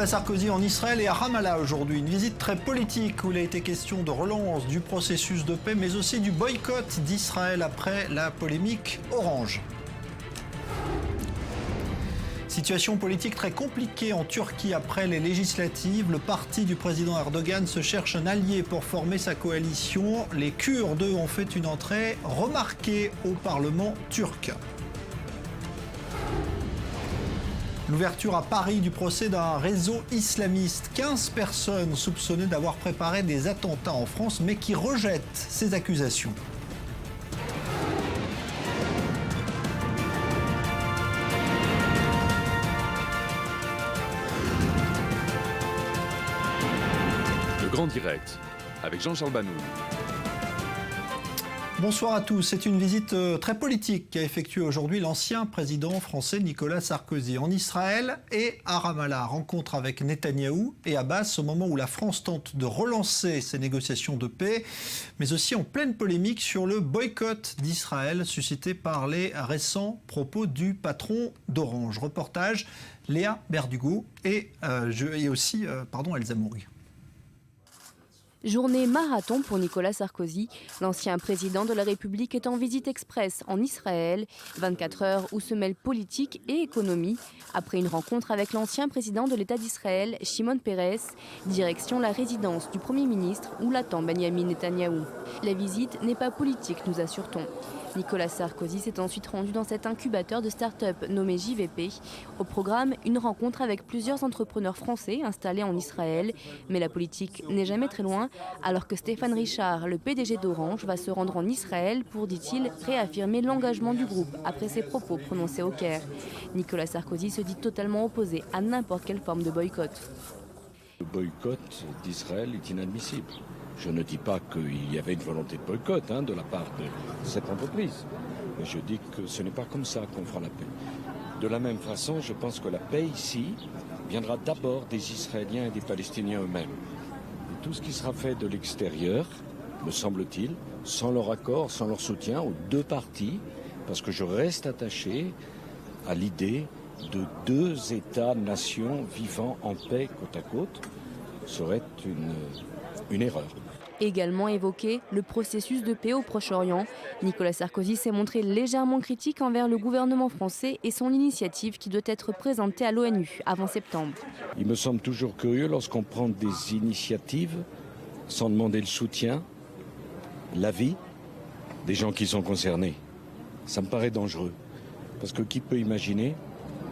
Nicolas Sarkozy en Israël et à Ramallah aujourd'hui. Une visite très politique où il a été question de relance du processus de paix, mais aussi du boycott d'Israël après la polémique Orange. Situation politique très compliquée en Turquie après les législatives. Le parti du président Erdogan se cherche un allié pour former sa coalition. Les Kurdes ont fait une entrée remarquée au Parlement turc. L'ouverture à Paris du procès d'un réseau islamiste. 15 personnes soupçonnées d'avoir préparé des attentats en France, mais qui rejettent ces accusations. Le Grand Direct, avec Jean-Charles Banoun. Bonsoir à tous. C'est une visite très politique qu'a effectuée aujourd'hui l'ancien président français Nicolas Sarkozy en Israël et à Ramallah. Rencontre avec Netanyahou et Abbas au moment où la France tente de relancer ses négociations de paix, mais aussi en pleine polémique sur le boycott d'Israël suscité par les récents propos du patron d'Orange. Reportage Léa Berdugo et aussi Elsa Moury. Journée marathon pour Nicolas Sarkozy. L'ancien président de la République est en visite express en Israël. 24 heures où se mêlent politique et économie. Après une rencontre avec l'ancien président de l'État d'Israël, Shimon Peres, direction la résidence du Premier ministre où l'attend Benyamin Netanyahou. La visite n'est pas politique, nous assure-t-on. Nicolas Sarkozy s'est ensuite rendu dans cet incubateur de start-up nommé JVP. Au programme, une rencontre avec plusieurs entrepreneurs français installés en Israël. Mais la politique n'est jamais très loin, alors que Stéphane Richard, le PDG d'Orange, va se rendre en Israël pour, dit-il, réaffirmer l'engagement du groupe après ses propos prononcés au Caire. Nicolas Sarkozy se dit totalement opposé à n'importe quelle forme de boycott. Le boycott d'Israël est inadmissible. Je ne dis pas qu'il y avait une volonté de boycott de la part de cette entreprise. Mais je dis que ce n'est pas comme ça qu'on fera la paix. De la même façon, je pense que la paix ici viendra d'abord des Israéliens et des Palestiniens eux-mêmes. Et tout ce qui sera fait de l'extérieur, me semble-t-il, sans leur accord, sans leur soutien aux deux parties, parce que je reste attaché à l'idée de deux États-nations vivant en paix côte à côte, serait une erreur. Également évoqué le processus de paix au Proche-Orient. Nicolas Sarkozy s'est montré légèrement critique envers le gouvernement français et son initiative qui doit être présentée à l'ONU avant septembre. Il me semble toujours curieux lorsqu'on prend des initiatives sans demander le soutien, l'avis des gens qui sont concernés. Ça me paraît dangereux. Parce que qui peut imaginer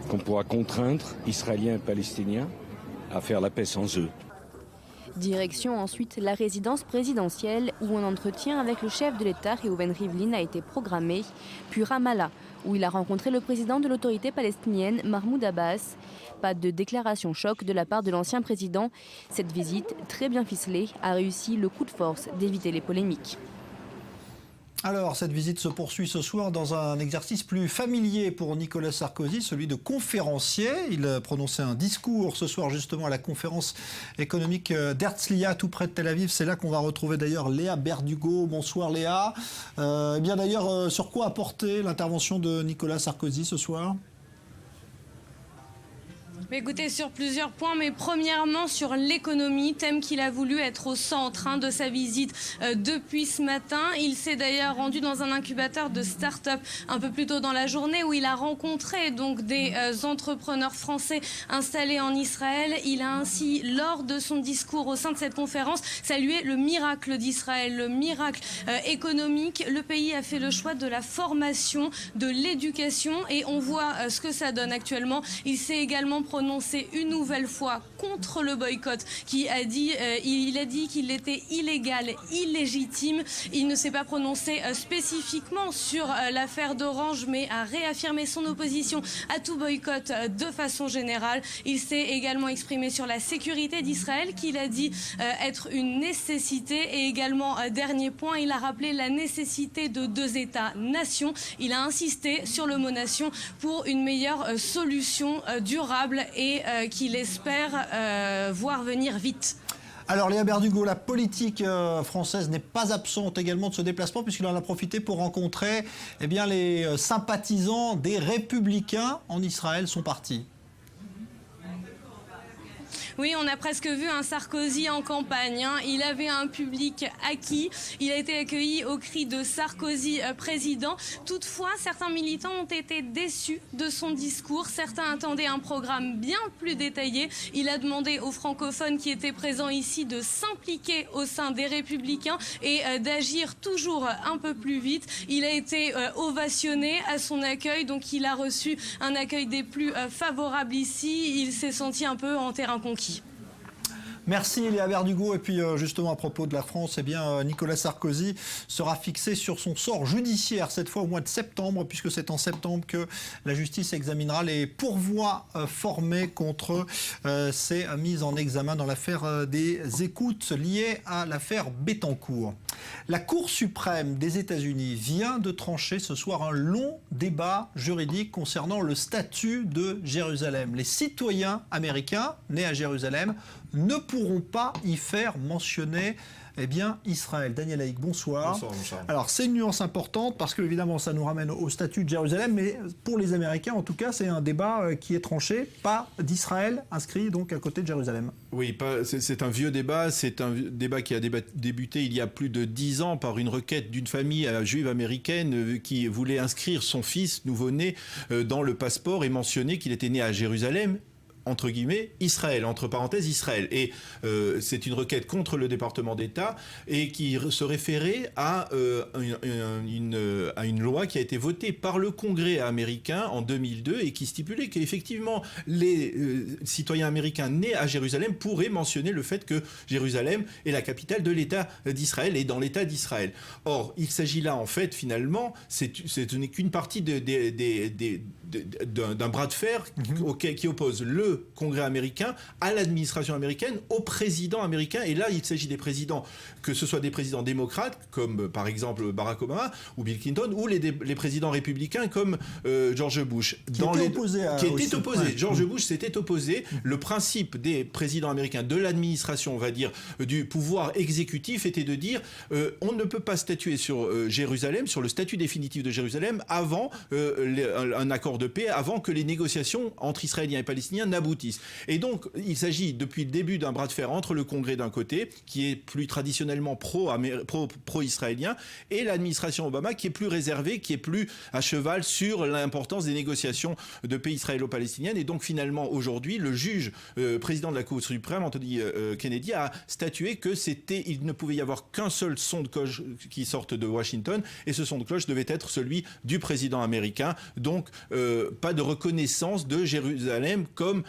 qu'on pourra contraindre Israéliens et Palestiniens à faire la paix sans eux? Direction ensuite la résidence présidentielle où un entretien avec le chef de l'État Reuven Rivlin a été programmé, puis Ramallah où il a rencontré le président de l'autorité palestinienne Mahmoud Abbas. Pas de déclaration choc de la part de l'ancien président. Cette visite, très bien ficelée, a réussi le coup de force d'éviter les polémiques. Alors, cette visite se poursuit ce soir dans un exercice plus familier pour Nicolas Sarkozy, celui de conférencier. Il a prononcé un discours ce soir justement à la conférence économique d'Herzliya, tout près de Tel Aviv. C'est là qu'on va retrouver d'ailleurs Léa Berdugo. Bonsoir Léa. Bien d'ailleurs, sur quoi a porté l'intervention de Nicolas Sarkozy ce soir ? Écoutez, sur plusieurs points, mais premièrement sur l'économie, thème qu'il a voulu être au centre de sa visite depuis ce matin. Il s'est d'ailleurs rendu dans un incubateur de start-up un peu plus tôt dans la journée où il a rencontré donc des entrepreneurs français installés en Israël. Il a ainsi, lors de son discours au sein de cette conférence, salué le miracle d'Israël, le miracle économique. Le pays a fait le choix de la formation, de l'éducation et on voit ce que ça donne actuellement. Il s'est également prononcé une nouvelle fois contre le boycott, il a dit qu'il était illégal, illégitime. Il ne s'est pas prononcé spécifiquement sur l'affaire d'Orange, mais a réaffirmé son opposition à tout boycott de façon générale. Il s'est également exprimé sur la sécurité d'Israël, qu'il a dit être une nécessité. Et également, dernier point, il a rappelé la nécessité de deux États-nations. Il a insisté sur le mot nation pour une meilleure solution durable et qu'il espère voir venir vite. Alors Léa Berdugo, la politique française n'est pas absente également de ce déplacement puisqu'il en a profité pour rencontrer les sympathisants des Républicains en Israël, son parti. Oui, on a presque vu un Sarkozy en campagne. Il avait un public acquis. Il a été accueilli au cri de Sarkozy président. Toutefois, certains militants ont été déçus de son discours. Certains attendaient un programme bien plus détaillé. Il a demandé aux francophones qui étaient présents ici de s'impliquer au sein des Républicains et d'agir toujours un peu plus vite. Il a été ovationné à son accueil, donc il a reçu un accueil des plus favorables ici. Il s'est senti un peu en terrain conquis. Merci Léa Verdugo. Et puis justement à propos de la France, eh bien, Nicolas Sarkozy sera fixé sur son sort judiciaire, cette fois au mois de septembre, puisque c'est en septembre que la justice examinera les pourvois formés contre ces mises en examen dans l'affaire des écoutes liées à l'affaire Bettencourt. La Cour suprême des États-Unis vient de trancher ce soir un long débat juridique concernant le statut de Jérusalem. Les citoyens américains nés à Jérusalem ne pourront pas y faire mentionner Israël. Daniel Haïk, bonsoir. Bonsoir, bonsoir. Alors, c'est une nuance importante parce que, évidemment, ça nous ramène au statut de Jérusalem, mais pour les Américains, en tout cas, c'est un débat qui est tranché, pas d'Israël, inscrit donc à côté de Jérusalem. Oui, c'est un vieux débat. C'est un débat qui a débuté il y a plus de 10 ans par une requête d'une famille juive américaine qui voulait inscrire son fils nouveau-né dans le passeport et mentionner qu'il était né à Jérusalem, entre guillemets, Israël, entre parenthèses, Israël. Et c'est une requête contre le département d'État et qui se référait à une loi qui a été votée par le Congrès américain en 2002 et qui stipulait qu'effectivement, les citoyens américains nés à Jérusalem pourraient mentionner le fait que Jérusalem est la capitale de l'État d'Israël et dans l'État d'Israël. Or, il s'agit là, en fait, finalement, ce n'est qu'une partie d'un bras de fer qui oppose le Congrès américain à l'administration américaine, au président américain. Et là, il s'agit des présidents, que ce soit des présidents démocrates, comme par exemple Barack Obama ou Bill Clinton, ou les présidents républicains comme George Bush. Qui était opposé. George Bush s'était opposé. Le principe des présidents américains, de l'administration, on va dire, du pouvoir exécutif, était de dire on ne peut pas statuer sur Jérusalem, sur le statut définitif de Jérusalem, avant un accord de paix, avant que les négociations entre Israéliens et Palestiniens n'aboutissent. Et donc, il s'agit depuis le début d'un bras de fer entre le Congrès d'un côté, qui est plus traditionnellement pro-israélien, et l'administration Obama, qui est plus réservée, qui est plus à cheval sur l'importance des négociations de paix israélo-palestiniennes. Et donc, finalement, aujourd'hui, le juge président de la Cour suprême, Anthony Kennedy, a statué que il ne pouvait y avoir qu'un seul son de cloche qui sorte de Washington, et ce son de cloche devait être celui du président américain. Donc, pas de reconnaissance de Jérusalem comme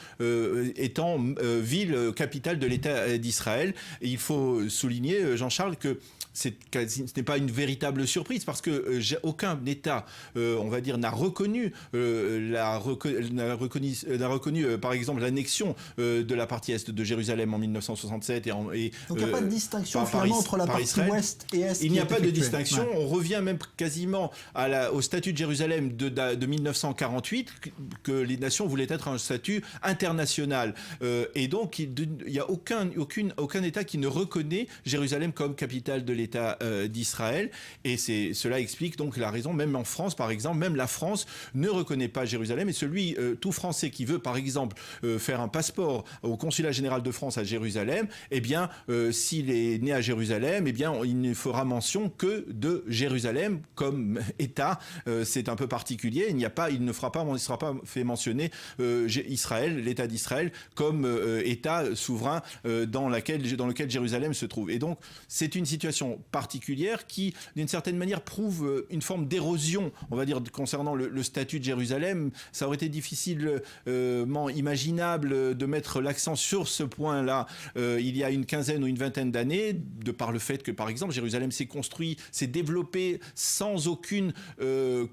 étant ville capitale de l'État d'Israël. Et il faut souligner, Jean-Charles, que ce n'est pas une véritable surprise parce que aucun État, on va dire, n'a reconnu par exemple l'annexion de la partie est de Jérusalem en 1967 donc il n'y a pas de distinction finalement entre la partie ouest et est. Il n'y a pas de distinction. Ouais. On revient même quasiment au statut de Jérusalem de 1948 que les nations voulaient être un statut international. Et donc il n'y a aucun État qui ne reconnaît Jérusalem comme capitale de l'État d'Israël. Et cela explique donc la raison, même en France par exemple, même la France ne reconnaît pas Jérusalem. Et tout Français qui veut par exemple faire un passeport au consulat général de France à Jérusalem, eh bien s'il est né à Jérusalem, eh bien il ne fera mention que de Jérusalem comme État. C'est un peu particulier. Il ne sera pas fait mentionner Israël, l'État d'Israël, comme État souverain dans lequel Jérusalem se trouve. Et donc, c'est une situation particulière qui, d'une certaine manière, prouve une forme d'érosion, on va dire, concernant le statut de Jérusalem. Ça aurait été difficilement imaginable de mettre l'accent sur ce point-là il y a une quinzaine ou une vingtaine d'années, de par le fait que, par exemple, Jérusalem s'est développé sans aucune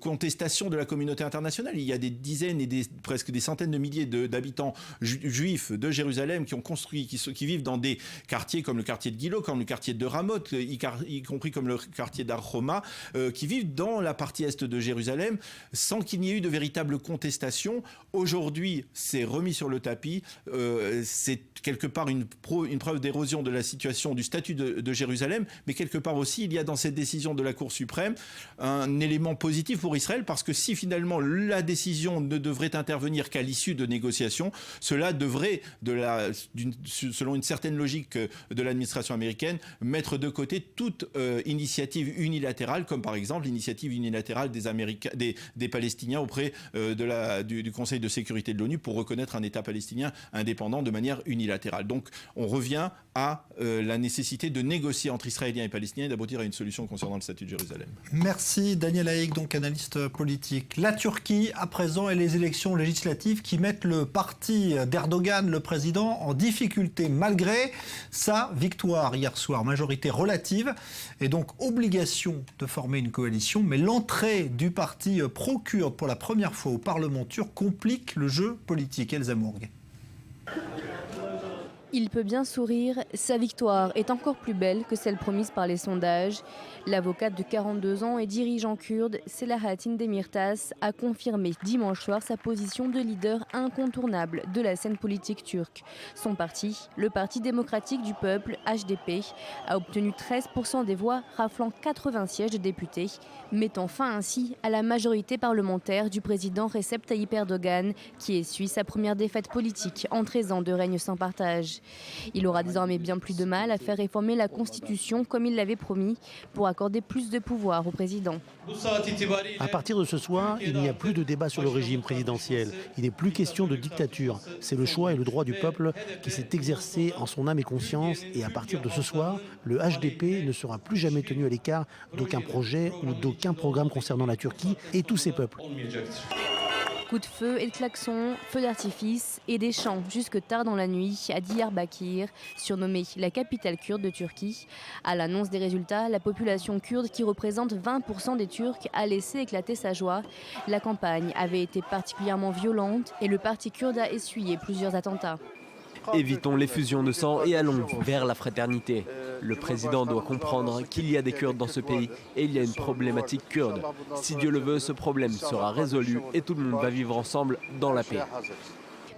contestation de la communauté internationale. Il y a des dizaines et presque des centaines de milliers d'habitants juifs de Jérusalem qui ont construit, qui vivent dans des quartiers comme le quartier de Gilo, comme le quartier de Ramoth, y compris comme le quartier d'Ar Homa, qui vivent dans la partie est de Jérusalem sans qu'il n'y ait eu de véritable contestation. Aujourd'hui, c'est remis sur le tapis. C'est quelque part une preuve d'érosion de la situation du statut de Jérusalem, mais quelque part aussi, il y a dans cette décision de la Cour suprême un élément positif pour Israël, parce que si finalement la décision ne devrait intervenir qu'à l'issue de négociations, coalition. Cela devrait, selon une certaine logique de l'administration américaine, mettre de côté toute initiative unilatérale, comme par exemple l'initiative unilatérale des Palestiniens auprès du Conseil de sécurité de l'ONU pour reconnaître un État palestinien indépendant de manière unilatérale. Donc on revient à la nécessité de négocier entre Israéliens et Palestiniens et d'aboutir à une solution concernant le statut de Jérusalem. Merci Daniel Haïk, donc analyste politique. La Turquie, à présent, et les élections législatives qui mettent le parti d'Erdogan, le président, en difficulté malgré sa victoire hier soir. Majorité relative et donc obligation de former une coalition. Mais l'entrée du parti pro-kurde pour la première fois au Parlement turc complique le jeu politique. Elsa Mourgue. Il peut bien sourire, sa victoire est encore plus belle que celle promise par les sondages. L'avocate de 42 ans et dirigeant kurde, Selahattin Demirtas, a confirmé dimanche soir sa position de leader incontournable de la scène politique turque. Son parti, le Parti démocratique du peuple, HDP, a obtenu 13% des voix, raflant 80 sièges de députés, mettant fin ainsi à la majorité parlementaire du président Recep Tayyip Erdogan, qui essuie sa première défaite politique en 13 ans de règne sans partage. Il aura désormais bien plus de mal à faire réformer la Constitution comme il l'avait promis pour accorder plus de pouvoir au président. À partir de ce soir, il n'y a plus de débat sur le régime présidentiel. Il n'est plus question de dictature. C'est le choix et le droit du peuple qui s'est exercé en son âme et conscience. Et à partir de ce soir, le HDP ne sera plus jamais tenu à l'écart d'aucun projet ou d'aucun programme concernant la Turquie et tous ses peuples. Coups de feu et de klaxons, feux d'artifice et des chants jusque tard dans la nuit à Diyarbakir, surnommée la capitale kurde de Turquie. À l'annonce des résultats, la population kurde, qui représente 20% des Turcs, a laissé éclater sa joie. La campagne avait été particulièrement violente et le parti kurde a essuyé plusieurs attentats. Évitons l'effusion de sang et allons vers la fraternité. Le président doit comprendre qu'il y a des Kurdes dans ce pays et il y a une problématique kurde. Si Dieu le veut, ce problème sera résolu et tout le monde va vivre ensemble dans la paix.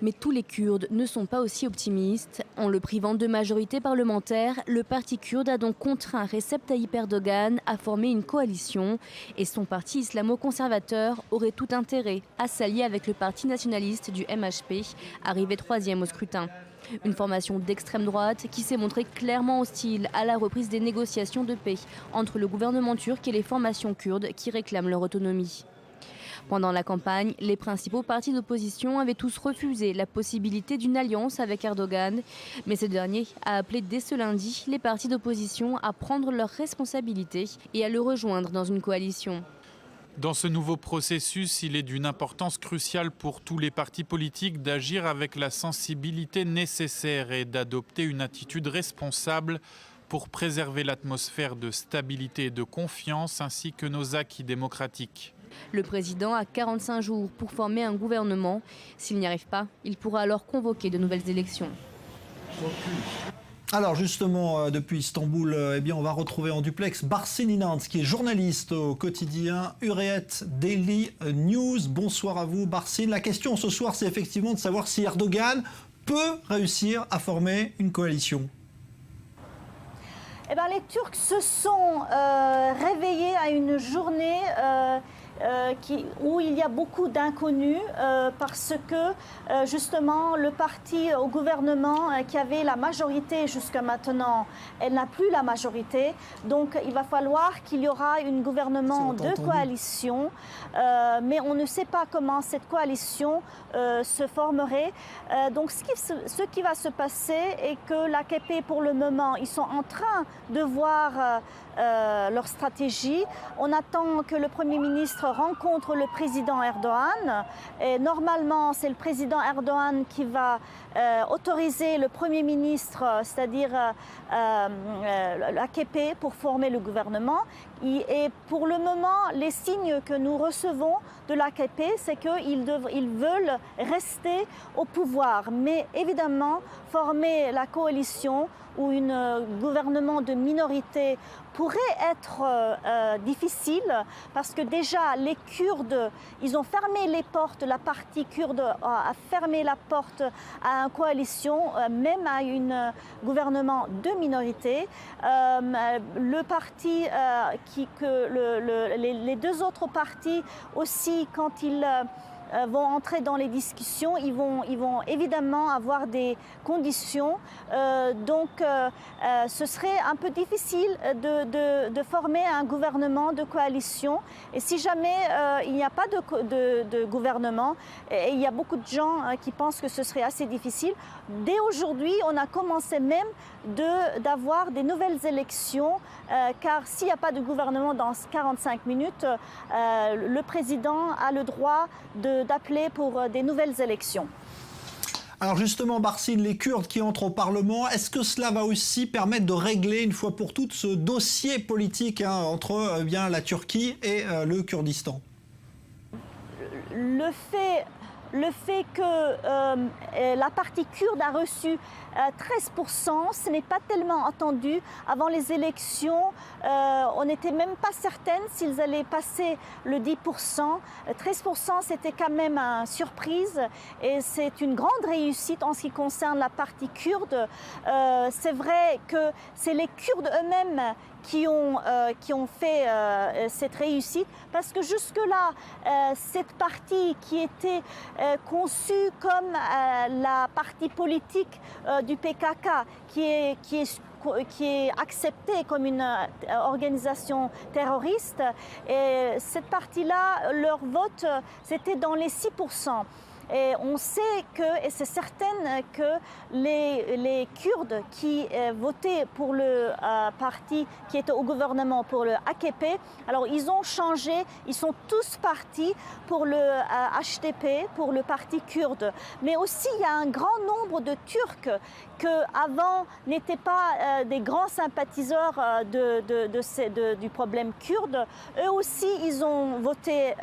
Mais tous les Kurdes ne sont pas aussi optimistes. En le privant de majorité parlementaire, le parti kurde a donc contraint Recep Tayyip Erdogan à former une coalition et son parti islamo-conservateur aurait tout intérêt à s'allier avec le parti nationaliste du MHP, arrivé 3e au scrutin. Une formation d'extrême droite qui s'est montrée clairement hostile à la reprise des négociations de paix entre le gouvernement turc et les formations kurdes qui réclament leur autonomie. Pendant la campagne, les principaux partis d'opposition avaient tous refusé la possibilité d'une alliance avec Erdogan. Mais ce dernier a appelé dès ce lundi les partis d'opposition à prendre leurs responsabilités et à le rejoindre dans une coalition. Dans ce nouveau processus, il est d'une importance cruciale pour tous les partis politiques d'agir avec la sensibilité nécessaire et d'adopter une attitude responsable pour préserver l'atmosphère de stabilité et de confiance ainsi que nos acquis démocratiques. Le président a 45 jours pour former un gouvernement. S'il n'y arrive pas, il pourra alors convoquer de nouvelles élections. Alors justement, depuis Istanbul, on va retrouver en duplex Barsin Inanç, qui est journaliste au quotidien Hürriyet Daily News. Bonsoir à vous, Barsin. La question ce soir, c'est effectivement de savoir si Erdogan peut réussir à former une coalition. Les Turcs se sont réveillés à une journée où il y a beaucoup d'inconnus parce que justement le parti au gouvernement qui avait la majorité jusqu'à maintenant, elle n'a plus la majorité. Donc il va falloir qu'il y aura un gouvernement de coalition, mais on ne sait pas comment cette coalition se formerait. Donc ce qui va se passer est que l'AKP pour le moment, ils sont en train de voir leur stratégie. On attend que le Premier ministre rencontre le président Erdogan. Et normalement, c'est le président Erdogan qui va autoriser le Premier ministre, c'est-à-dire l'AKP, pour former le gouvernement. Et pour le moment, les signes que nous recevons de l'AKP, c'est qu'ils veulent rester au pouvoir. Mais évidemment, former la coalition ou un gouvernement de minorité pourrait être difficile parce que déjà les Kurdes, ils ont fermé les portes, la partie kurde a fermé la porte à une coalition, même à un gouvernement de minorité. Le parti, les deux autres partis aussi, quand ils vont entrer dans les discussions, ils vont évidemment avoir des conditions. Donc, ce serait un peu difficile de former un gouvernement de coalition. Et si jamais il n'y a pas de gouvernement, et il y a beaucoup de gens qui pensent que ce serait assez difficile, dès aujourd'hui, on a commencé même d'avoir des nouvelles élections, car s'il n'y a pas de gouvernement dans 45 minutes, le président a le droit d'appeler pour des nouvelles élections. Alors justement, Barsine, les Kurdes qui entrent au Parlement, est-ce que cela va aussi permettre de régler une fois pour toutes ce dossier politique entre la Turquie et le Kurdistan? Le fait que la partie kurde a reçu 13%, ce n'est pas tellement attendu. Avant les élections, on n'était même pas certaine s'ils allaient passer le 10%. 13%, c'était quand même une surprise et c'est une grande réussite en ce qui concerne la partie kurde. C'est vrai que c'est les Kurdes eux-mêmes qui ont fait cette réussite, parce que jusque-là, cette partie qui était conçue comme la partie politique du PKK, qui est acceptée comme une organisation terroriste, et cette partie-là, leur vote, c'était dans les 6%. Et on sait et c'est certain que les Kurdes qui votaient pour le parti qui était au gouvernement, pour le AKP, alors ils ont changé, ils sont tous partis pour le HDP, pour le parti kurde. Mais aussi, il y a un grand nombre de Turcs qui avant n'étaient pas des grands sympathiseurs du problème kurde. Eux aussi, ils ont voté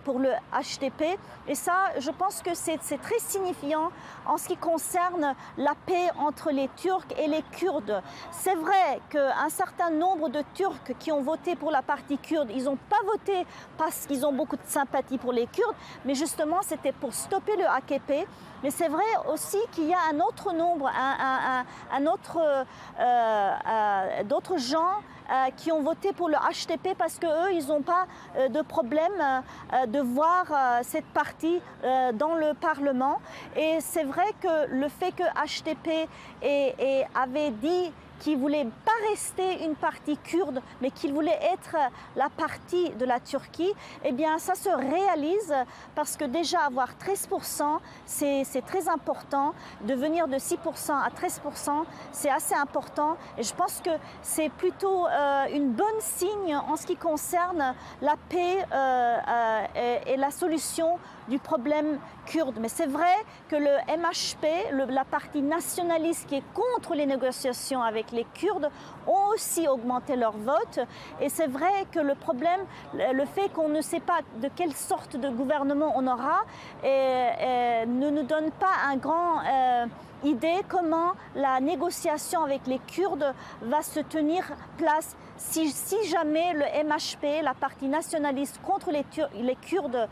pour le HDP. Et ça, je pense que c'est très signifiant en ce qui concerne la paix entre les Turcs et les Kurdes. C'est vrai qu'un certain nombre de Turcs qui ont voté pour la partie kurde, ils n'ont pas voté parce qu'ils ont beaucoup de sympathie pour les Kurdes, mais justement, c'était pour stopper le AKP. Mais c'est vrai aussi qu'il y a un autre nombre, d'autres gens qui ont voté pour le HDP parce qu'eux, ils n'ont pas de problème de voir cette partie dans le Parlement. Et c'est vrai que le fait que HDP avait dit qu'il ne voulait pas rester une partie kurde, mais qu'il voulait être la partie de la Turquie, eh bien ça se réalise parce que déjà avoir 13%, c'est très important. De venir de 6% à 13%, c'est assez important. Et je pense que c'est plutôt une bonne signe en ce qui concerne la paix et la solution du problème kurde. Mais c'est vrai que le MHP, la partie nationaliste qui est contre les négociations avec les Kurdes, ont aussi augmenté leur vote. Et c'est vrai que le problème, le fait qu'on ne sait pas de quelle sorte de gouvernement on aura, ne nous donne pas un grand idée comment la négociation avec les Kurdes va se tenir place si jamais le MHP, la partie nationaliste contre les Kurdes,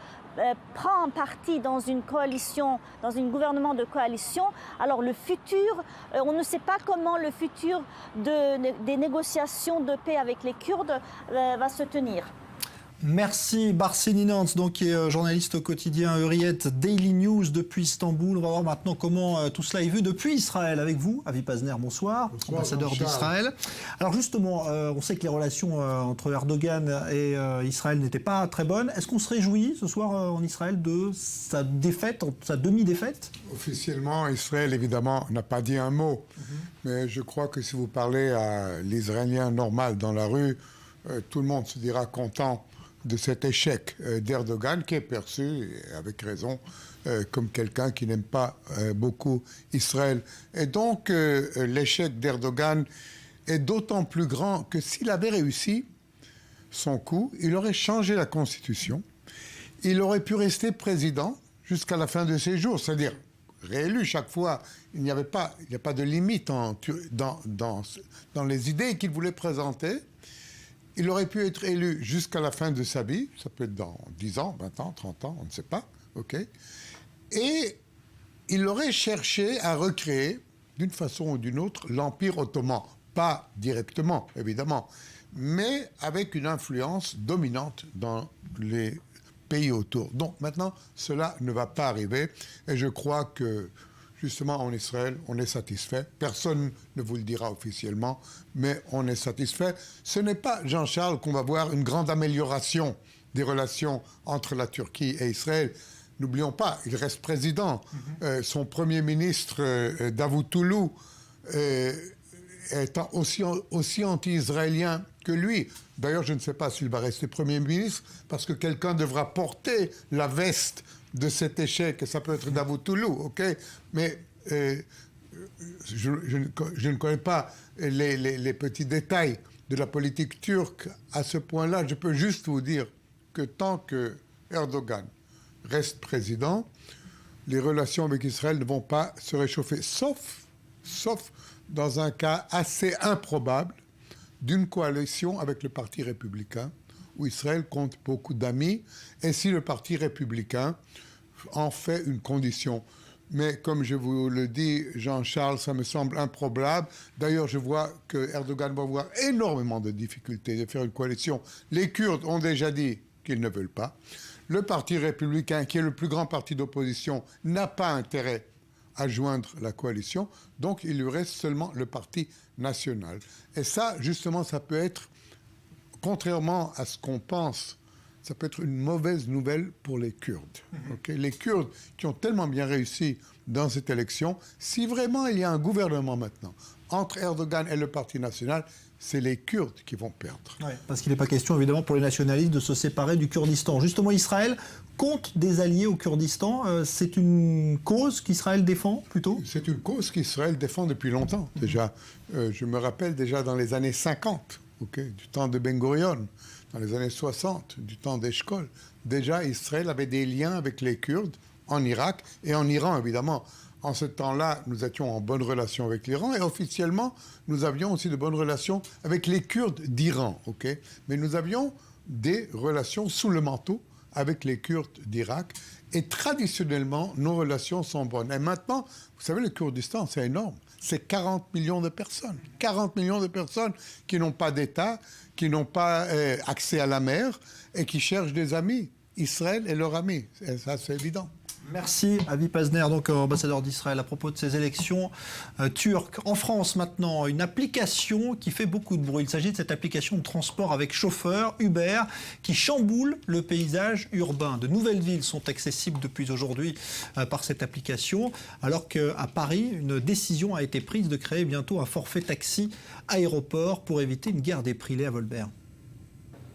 prend un parti dans une coalition, dans un gouvernement de coalition, alors le futur, on ne sait pas comment le futur des négociations de paix avec les Kurdes va se tenir. Merci Barsine Inanc, donc qui est journaliste au quotidien Hurriyet Daily News depuis Istanbul. On va voir maintenant comment tout cela est vu depuis Israël avec vous. Avi Pazner, bonsoir, ambassadeur d'Israël. Alors justement, on sait que les relations entre Erdogan et Israël n'étaient pas très bonnes. Est-ce qu'on se réjouit ce soir en Israël de sa défaite, sa demi-défaite? Officiellement, Israël évidemment n'a pas dit un mot. Mais je crois que si vous parlez à l'Israélien normal dans la rue, tout le monde se dira content de cet échec d'Erdogan, qui est perçu, avec raison, comme quelqu'un qui n'aime pas beaucoup Israël. Et donc, l'échec d'Erdogan est d'autant plus grand que s'il avait réussi son coup, il aurait changé la Constitution, il aurait pu rester président jusqu'à la fin de ses jours, c'est-à-dire réélu chaque fois. Il n'y a pas de limite dans les idées qu'il voulait présenter. Il aurait pu être élu jusqu'à la fin de sa vie, ça peut être dans 10 ans, 20 ans, 30 ans, on ne sait pas, ok. Et il aurait cherché à recréer, d'une façon ou d'une autre, l'Empire ottoman. Pas directement, évidemment, mais avec une influence dominante dans les pays autour. Donc maintenant, cela ne va pas arriver. Et je crois que, justement, en Israël, on est satisfait. Personne ne vous le dira officiellement, mais on est satisfait. Ce n'est pas, Jean-Charles, qu'on va voir une grande amélioration des relations entre la Turquie et Israël. N'oublions pas, il reste président. Son premier ministre, Davutoglu, est aussi anti-israélien que lui. D'ailleurs, je ne sais pas s'il va rester Premier ministre, parce que quelqu'un devra porter la veste de cet échec, et ça peut être Davutoglu, ok ? Mais je ne connais pas les petits détails de la politique turque à ce point-là. Je peux juste vous dire que tant que Erdogan reste président, les relations avec Israël ne vont pas se réchauffer, sauf dans un cas assez improbable d'une coalition avec le Parti républicain, où Israël compte beaucoup d'amis, et si le Parti républicain en fait une condition. Mais comme je vous le dis, Jean-Charles, ça me semble improbable. D'ailleurs, je vois que Erdogan va avoir énormément de difficultés de faire une coalition. Les Kurdes ont déjà dit qu'ils ne veulent pas. Le Parti républicain, qui est le plus grand parti d'opposition, n'a pas intérêt à joindre la coalition. Donc, il lui reste seulement le Parti national. Et ça, justement, ça peut être, contrairement à ce qu'on pense, ça peut être une mauvaise nouvelle pour les Kurdes. Okay? Les Kurdes qui ont tellement bien réussi dans cette élection, si vraiment il y a un gouvernement maintenant entre Erdogan et le Parti national, c'est les Kurdes qui vont perdre. Ouais, parce qu'il n'est pas question, évidemment, pour les nationalistes de se séparer du Kurdistan. Justement, Israël compte des alliés au Kurdistan. C'est une cause qu'Israël défend, plutôt ? C'est une cause qu'Israël défend depuis longtemps, déjà. Je me rappelle déjà dans les années 50, du temps de Ben Gurion, dans les années 60, du temps d'Eshkol. Déjà, Israël avait des liens avec les Kurdes en Irak et en Iran, évidemment. En ce temps-là, nous étions en bonne relation avec l'Iran et officiellement, nous avions aussi de bonnes relations avec les Kurdes d'Iran. Mais nous avions des relations sous le manteau avec les Kurdes d'Irak et traditionnellement, nos relations sont bonnes. Et maintenant, vous savez, le Kurdistan, c'est énorme. C'est 40 millions de personnes. 40 millions de personnes qui n'ont pas d'État, qui n'ont pas accès à la mer et qui cherchent des amis. Israël est leur ami. Et ça, c'est évident. Merci Avi Pazner, donc ambassadeur d'Israël, à propos de ces élections turques. En France maintenant, une application qui fait beaucoup de bruit. Il s'agit de cette application de transport avec chauffeur, Uber, qui chamboule le paysage urbain. De nouvelles villes sont accessibles depuis aujourd'hui par cette application, alors qu'à Paris, une décision a été prise de créer bientôt un forfait taxi aéroport pour éviter une guerre des prix. Léa Volbert.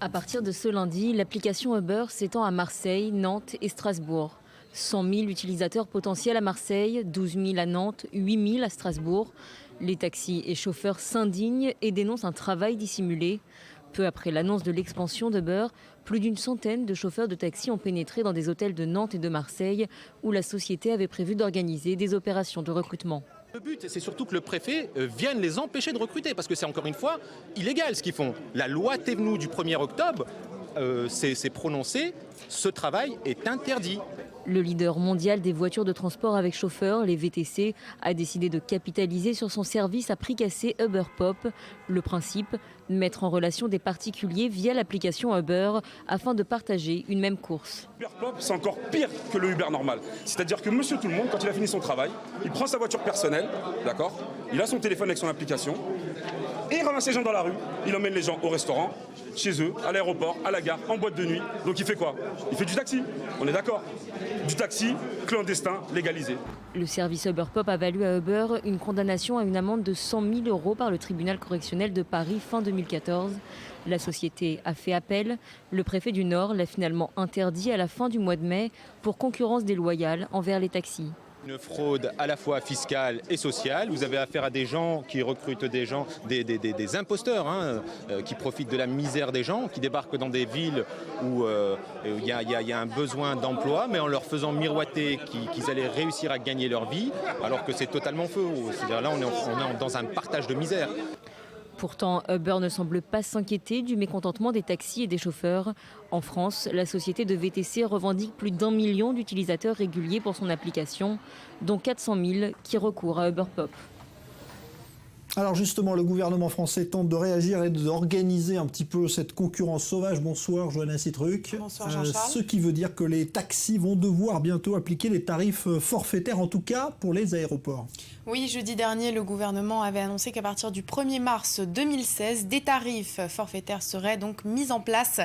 À partir de ce lundi, l'application Uber s'étend à Marseille, Nantes et Strasbourg. 100 000 utilisateurs potentiels à Marseille, 12 000 à Nantes, 8 000 à Strasbourg. Les taxis et chauffeurs s'indignent et dénoncent un travail dissimulé. Peu après l'annonce de l'expansion d'Uber, plus d'une centaine de chauffeurs de taxi ont pénétré dans des hôtels de Nantes et de Marseille où la société avait prévu d'organiser des opérations de recrutement. Le but, c'est surtout que le préfet vienne les empêcher de recruter, parce que c'est encore une fois illégal ce qu'ils font. La loi Thévenoud du 1er octobre s'est prononcée, ce travail est interdit. Le leader mondial des voitures de transport avec chauffeur, les VTC, a décidé de capitaliser sur son service à prix cassé Uber Pop. Le principe, mettre en relation des particuliers via l'application Uber afin de partager une même course. Uber Pop, c'est encore pire que le Uber normal. C'est-à-dire que monsieur tout le monde, quand il a fini son travail, il prend sa voiture personnelle, d'accord ? Il a son téléphone avec son application, et il ramasse les gens dans la rue, il emmène les gens au restaurant, chez eux, à l'aéroport, à la gare, en boîte de nuit. Donc il fait quoi ? Il fait du taxi, on est d'accord ? Du taxi clandestin légalisé. Le service Uber Pop a valu à Uber une condamnation à une amende de 100 000 € par le tribunal correctionnel de Paris fin 2014. La société a fait appel. Le préfet du Nord l'a finalement interdit à la fin du mois de mai pour concurrence déloyale envers les taxis. Une fraude à la fois fiscale et sociale. Vous avez affaire à des gens qui recrutent des gens, des imposteurs, qui profitent de la misère des gens, qui débarquent dans des villes où il y a un besoin d'emploi, mais en leur faisant miroiter qu'ils allaient réussir à gagner leur vie, alors que c'est totalement faux. C'est-à-dire là, on est dans un partage de misère. Pourtant, Uber ne semble pas s'inquiéter du mécontentement des taxis et des chauffeurs. En France, la société de VTC revendique plus d'1 million d'utilisateurs réguliers pour son application, dont 400 000 qui recourent à Uber Pop. Alors justement, le gouvernement français tente de réagir et d'organiser un petit peu cette concurrence sauvage. Bonsoir Johanna Citruc. Bonsoir Jean-Charles. Ce qui veut dire que les taxis vont devoir bientôt appliquer les tarifs forfaitaires, en tout cas pour les aéroports. Oui, jeudi dernier, le gouvernement avait annoncé qu'à partir du 1er mars 2016, des tarifs forfaitaires seraient donc mis en place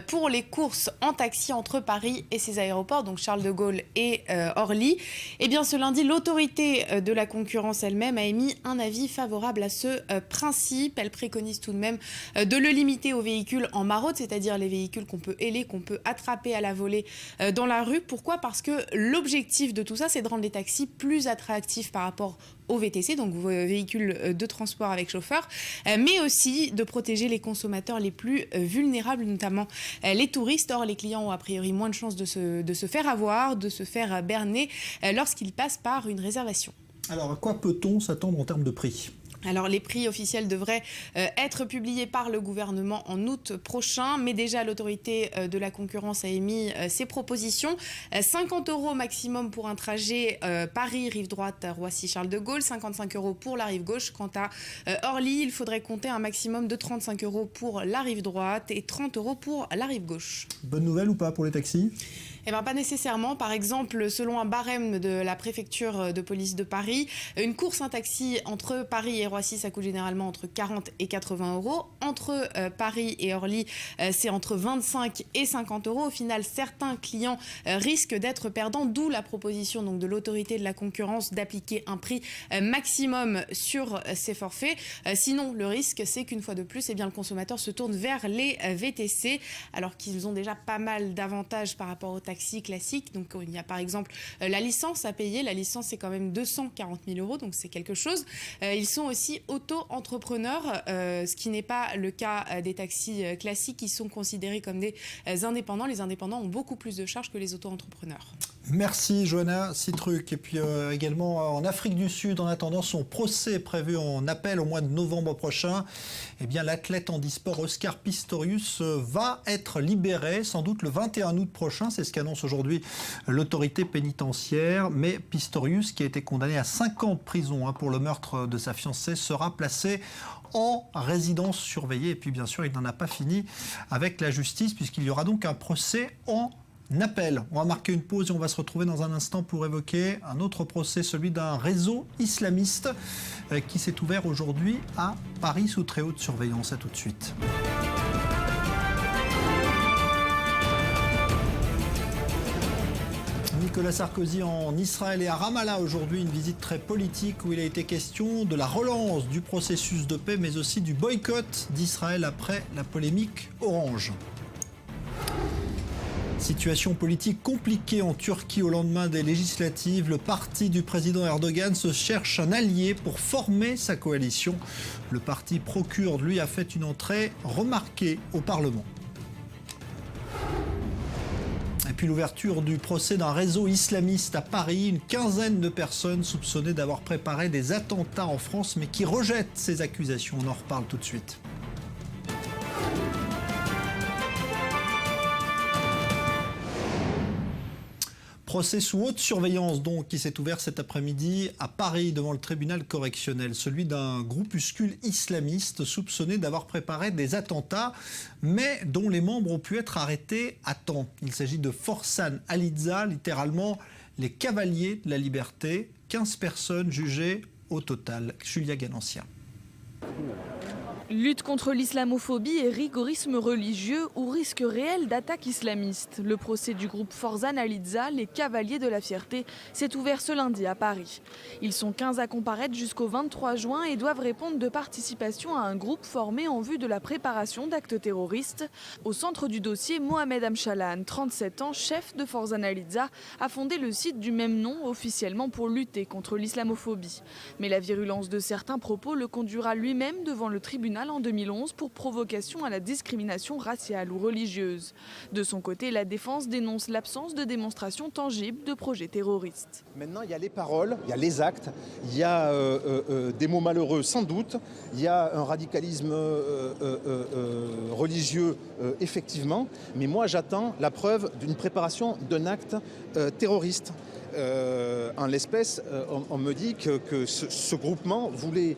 pour les courses en taxi entre Paris et ses aéroports, donc Charles de Gaulle et Orly. Eh bien, ce lundi, l'autorité de la concurrence elle-même a émis un avis favorable à ce principe. Elle préconise tout de même de le limiter aux véhicules en maraude, c'est-à-dire les véhicules qu'on peut héler, qu'on peut attraper à la volée dans la rue. Pourquoi ? Parce que l'objectif de tout ça, c'est de rendre les taxis plus attractifs par rapport aux VTC, donc vos véhicules de transport avec chauffeur, mais aussi de protéger les consommateurs les plus vulnérables, notamment les touristes. Or, les clients ont a priori moins de chances de se faire avoir, de se faire berner lorsqu'ils passent par une réservation. Alors, à quoi peut-on s'attendre en termes de prix ? Alors, les prix officiels devraient être publiés par le gouvernement en août prochain, mais déjà l'autorité de la concurrence a émis ses propositions. 50 € maximum pour un trajet Paris, rive droite, Roissy-Charles de Gaulle, 55 € pour la rive gauche. Quant à Orly, il faudrait compter un maximum de 35 € pour la rive droite et 30 € pour la rive gauche. Bonne nouvelle ou pas pour les taxis ? Eh bien, pas nécessairement. Par exemple, selon un barème de la préfecture de police de Paris, une course en taxi entre Paris et Roissy, ça coûte généralement entre 40 et 80 €. Entre Paris et Orly, c'est entre 25 et 50 €. Au final, certains clients risquent d'être perdants, d'où la proposition donc, de l'autorité de la concurrence d'appliquer un prix maximum sur ces forfaits. Sinon, le risque, c'est qu'une fois de plus, eh bien, le consommateur se tourne vers les VTC, alors qu'ils ont déjà pas mal d'avantages par rapport aux taxis classiques. Donc il y a par exemple la licence à payer. La licence, c'est quand même 240 000 €, donc c'est quelque chose. Ils sont aussi auto-entrepreneurs, ce qui n'est pas le cas des taxis classiques qui sont considérés comme des indépendants. Les indépendants ont beaucoup plus de charges que les auto-entrepreneurs. Merci Johanna Citruc. Et puis également en Afrique du Sud, en attendant son procès prévu en appel au mois de novembre prochain, eh bien l'athlète handisport Oscar Pistorius va être libéré sans doute le 21 août prochain. C'est ce qu'annonce aujourd'hui l'autorité pénitentiaire. Mais Pistorius, qui a été condamné à 5 ans de prison pour le meurtre de sa fiancée, sera placé en résidence surveillée. Et puis bien sûr, il n'en a pas fini avec la justice puisqu'il y aura donc un procès en appel. On va marquer une pause et on va se retrouver dans un instant pour évoquer un autre procès, celui d'un réseau islamiste qui s'est ouvert aujourd'hui à Paris sous très haute surveillance. À tout de suite. Nicolas Sarkozy en Israël et à Ramallah aujourd'hui, une visite très politique où il a été question de la relance du processus de paix mais aussi du boycott d'Israël après la polémique Orange. Situation politique compliquée en Turquie au lendemain des législatives. Le parti du président Erdogan se cherche un allié pour former sa coalition. Le parti pro-kurde, lui, a fait une entrée remarquée au Parlement. Et puis l'ouverture du procès d'un réseau islamiste à Paris. Une quinzaine de personnes soupçonnées d'avoir préparé des attentats en France, mais qui rejettent ces accusations. On en reparle tout de suite. Procès sous haute surveillance donc qui s'est ouvert cet après-midi à Paris devant le tribunal correctionnel, celui d'un groupuscule islamiste soupçonné d'avoir préparé des attentats mais dont les membres ont pu être arrêtés à temps. Il s'agit de Forsan Alizza, littéralement les cavaliers de la liberté, 15 personnes jugées au total. Julia Ganancia. Lutte contre l'islamophobie et rigorisme religieux ou risque réel d'attaque islamiste. Le procès du groupe Forsan Alizza, les Cavaliers de la Fierté, s'est ouvert ce lundi à Paris. Ils sont 15 à comparaître jusqu'au 23 juin et doivent répondre de participation à un groupe formé en vue de la préparation d'actes terroristes. Au centre du dossier, Mohamed Amchalan, 37 ans, chef de Forsan Alizza, a fondé le site du même nom officiellement pour lutter contre l'islamophobie. Mais la virulence de certains propos le conduira lui-même devant le tribunal en 2011 pour provocation à la discrimination raciale ou religieuse. De son côté, la défense dénonce l'absence de démonstration tangible de projets terroristes. Maintenant, il y a les paroles, il y a les actes, il y a des mots malheureux sans doute, il y a un radicalisme religieux effectivement, mais moi j'attends la preuve d'une préparation d'un acte terroriste. en l'espèce, on me dit que ce groupement voulait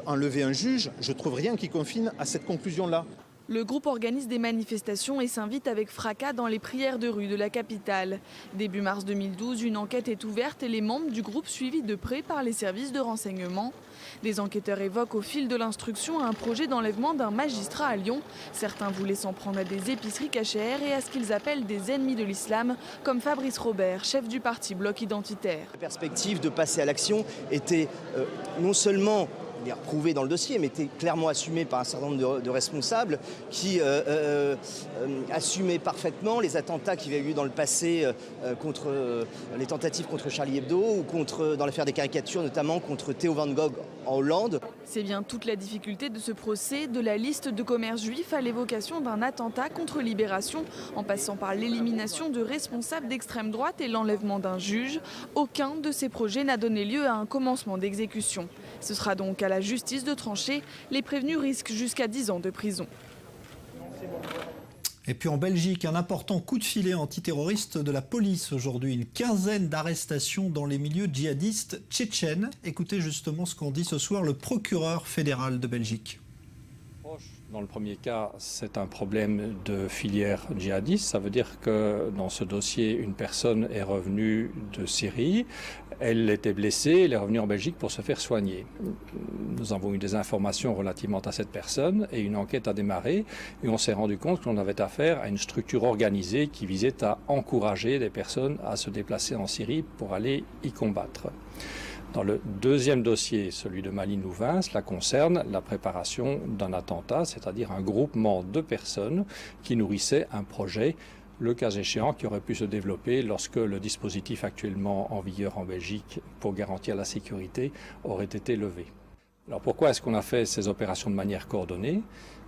enlever un juge. Je ne trouve rien qui confine à cette conclusion-là. Le groupe organise des manifestations et s'invite avec fracas dans les prières de rue de la capitale. Début mars 2012, une enquête est ouverte et les membres du groupe suivis de près par les services de renseignement. Des enquêteurs évoquent au fil de l'instruction un projet d'enlèvement d'un magistrat à Lyon. Certains voulaient s'en prendre à des épiceries cachères et à ce qu'ils appellent des ennemis de l'islam, comme Fabrice Robert, chef du parti Bloc Identitaire. La perspective de passer à l'action était non seulement prouvé dans le dossier, mais était clairement assumé par un certain nombre de responsables qui assumaient parfaitement les attentats qui avaient eu lieu dans le passé contre les tentatives contre Charlie Hebdo ou dans l'affaire des caricatures, notamment contre Theo Van Gogh en Hollande. C'est bien toute la difficulté de ce procès, de la liste de commerces juifs à l'évocation d'un attentat contre Libération, en passant par l'élimination de responsables d'extrême droite et l'enlèvement d'un juge. Aucun de ces projets n'a donné lieu à un commencement d'exécution. Ce sera donc à la justice de trancher. Les prévenus risquent jusqu'à 10 ans de prison. Et puis en Belgique, un important coup de filet antiterroriste de la police aujourd'hui. Une quinzaine d'arrestations dans les milieux djihadistes tchétchènes. Écoutez justement ce qu'en dit ce soir le procureur fédéral de Belgique. Dans le premier cas, c'est un problème de filière djihadiste. Ça veut dire que dans ce dossier, une personne est revenue de Syrie. Elle était blessée, elle est revenue en Belgique pour se faire soigner. Nous avons eu des informations relativement à cette personne et une enquête a démarré. Et on s'est rendu compte qu'on avait affaire à une structure organisée qui visait à encourager des personnes à se déplacer en Syrie pour aller y combattre. Dans le deuxième dossier, celui de Malines-Louvain, cela concerne la préparation d'un attentat, c'est-à-dire un groupement de personnes qui nourrissaient un projet, le cas échéant, qui aurait pu se développer lorsque le dispositif actuellement en vigueur en Belgique pour garantir la sécurité aurait été levé. Alors pourquoi est-ce qu'on a fait ces opérations de manière coordonnée ?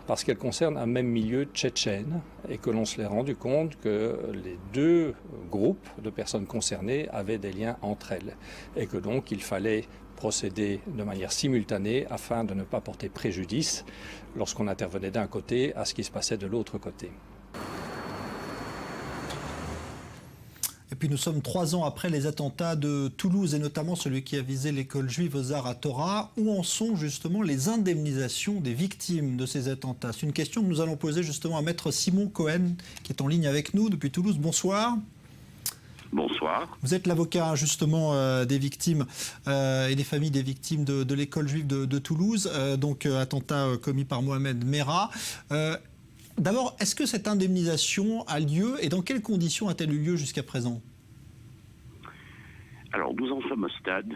Parce qu'elles concernent un même milieu tchétchène et que l'on s'est rendu compte que les deux groupes de personnes concernées avaient des liens entre elles et que donc il fallait procéder de manière simultanée afin de ne pas porter préjudice lorsqu'on intervenait d'un côté à ce qui se passait de l'autre côté. Et puis nous sommes 3 ans après les attentats de Toulouse et notamment celui qui a visé l'école juive Ozar Torah. Où en sont justement les indemnisations des victimes de ces attentats? C'est une question que nous allons poser justement à maître Simon Cohen qui est en ligne avec nous depuis Toulouse. Bonsoir. Bonsoir. Vous êtes l'avocat justement des victimes et des familles des victimes de l'école juive de Toulouse, donc attentat commis par Mohamed Merah. D'abord, est-ce que cette indemnisation a lieu et dans quelles conditions a-t-elle eu lieu jusqu'à présent? Alors, nous en sommes au stade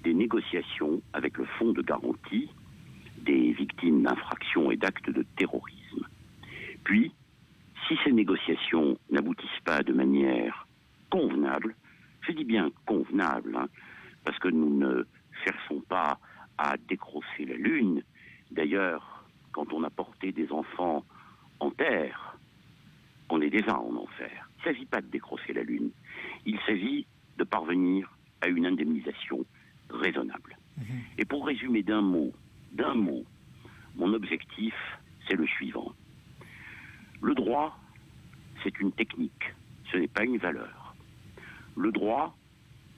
des négociations avec le Fonds de garantie des victimes d'infractions et d'actes de terrorisme. Puis, si ces négociations n'aboutissent pas de manière convenable, je dis bien convenable, parce que nous ne cherchons pas à décrosser la lune. D'ailleurs, quand on a porté des enfants en terre, on est déjà en enfer. Il ne s'agit pas de décrosser la lune. Il s'agit de parvenir à une indemnisation raisonnable. Et pour résumer d'un mot, mon objectif, c'est le suivant. Le droit, c'est une technique, ce n'est pas une valeur. Le droit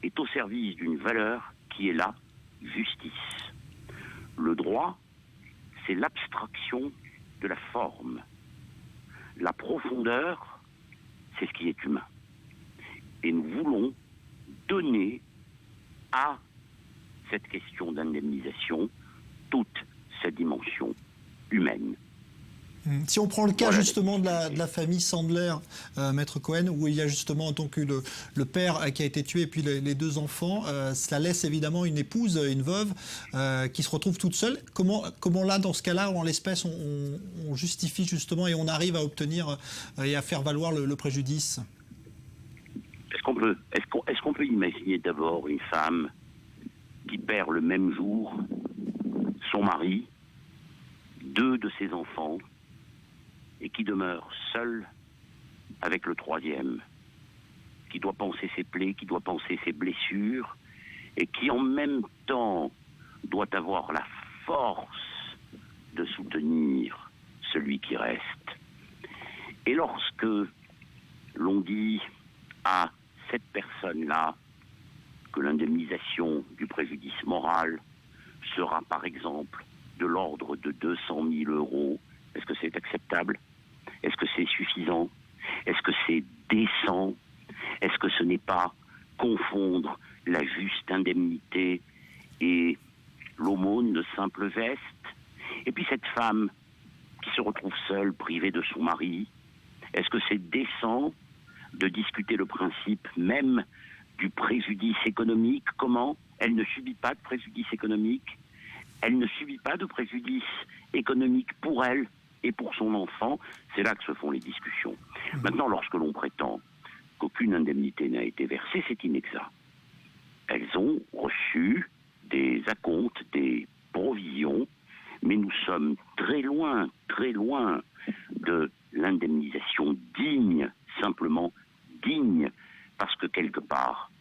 est au service d'une valeur qui est la justice. Le droit, c'est l'abstraction de la forme. La profondeur, c'est ce qui est humain. Et nous voulons donner à cette question d'indemnisation toute sa dimension humaine. Si on prend le cas justement de la famille Sandler, maître Cohen, où il y a justement donc eu le père qui a été tué et puis les 2 enfants, cela laisse évidemment une épouse, une veuve, qui se retrouve toute seule. Comment là, dans ce cas-là, en l'espèce, on justifie justement et on arrive à obtenir et à faire valoir le préjudice? Est-ce qu'on peut imaginer d'abord une femme qui perd le même jour son mari, 2 de ses enfants, et qui demeure seule avec le 3e, qui doit penser ses plaies, qui doit penser ses blessures, et qui en même temps doit avoir la force de soutenir celui qui reste. Et lorsque l'on dit à cette personne-là, que l'indemnisation du préjudice moral sera par exemple de l'ordre de 200 000 €. Est-ce que c'est acceptable? Est-ce que c'est suffisant? Est-ce que c'est décent? Est-ce que ce n'est pas confondre la juste indemnité et l'aumône de simple veste? Et puis cette femme qui se retrouve seule, privée de son mari, est-ce que c'est décent de discuter le principe même du préjudice économique? Comment? Elle ne subit pas de préjudice économique. Elle ne subit pas de préjudice économique pour elle et pour son enfant. C'est là que se font les discussions. Maintenant, lorsque l'on prétend qu'aucune indemnité n'a été versée, c'est inexact. Elles ont reçu des acomptes, des provisions, mais nous sommes très loin de l'indemnisation digne, simplement digne, parce que quelque part,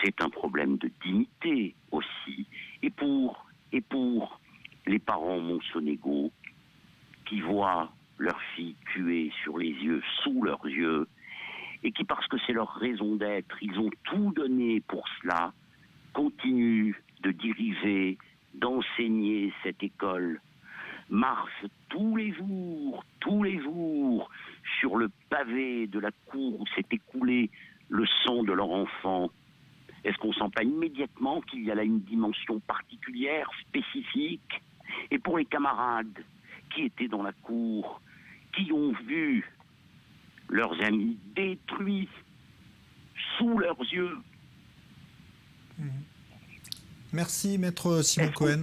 c'est un problème de dignité aussi. Et pour les parents montsonégaux qui voient leur fille tuée sur les yeux, sous leurs yeux, et qui, parce que c'est leur raison d'être, ils ont tout donné pour cela, continuent de diriger, d'enseigner cette école, marchent tous les jours, sur le pavé de la cour où s'est écoulé le sang de leur enfant. Est-ce qu'on sent pas immédiatement qu'il y a là une dimension particulière, spécifique? Et pour les camarades qui étaient dans la cour, qui ont vu leurs amis détruits sous leurs yeux. Merci Maître Simon Cohen.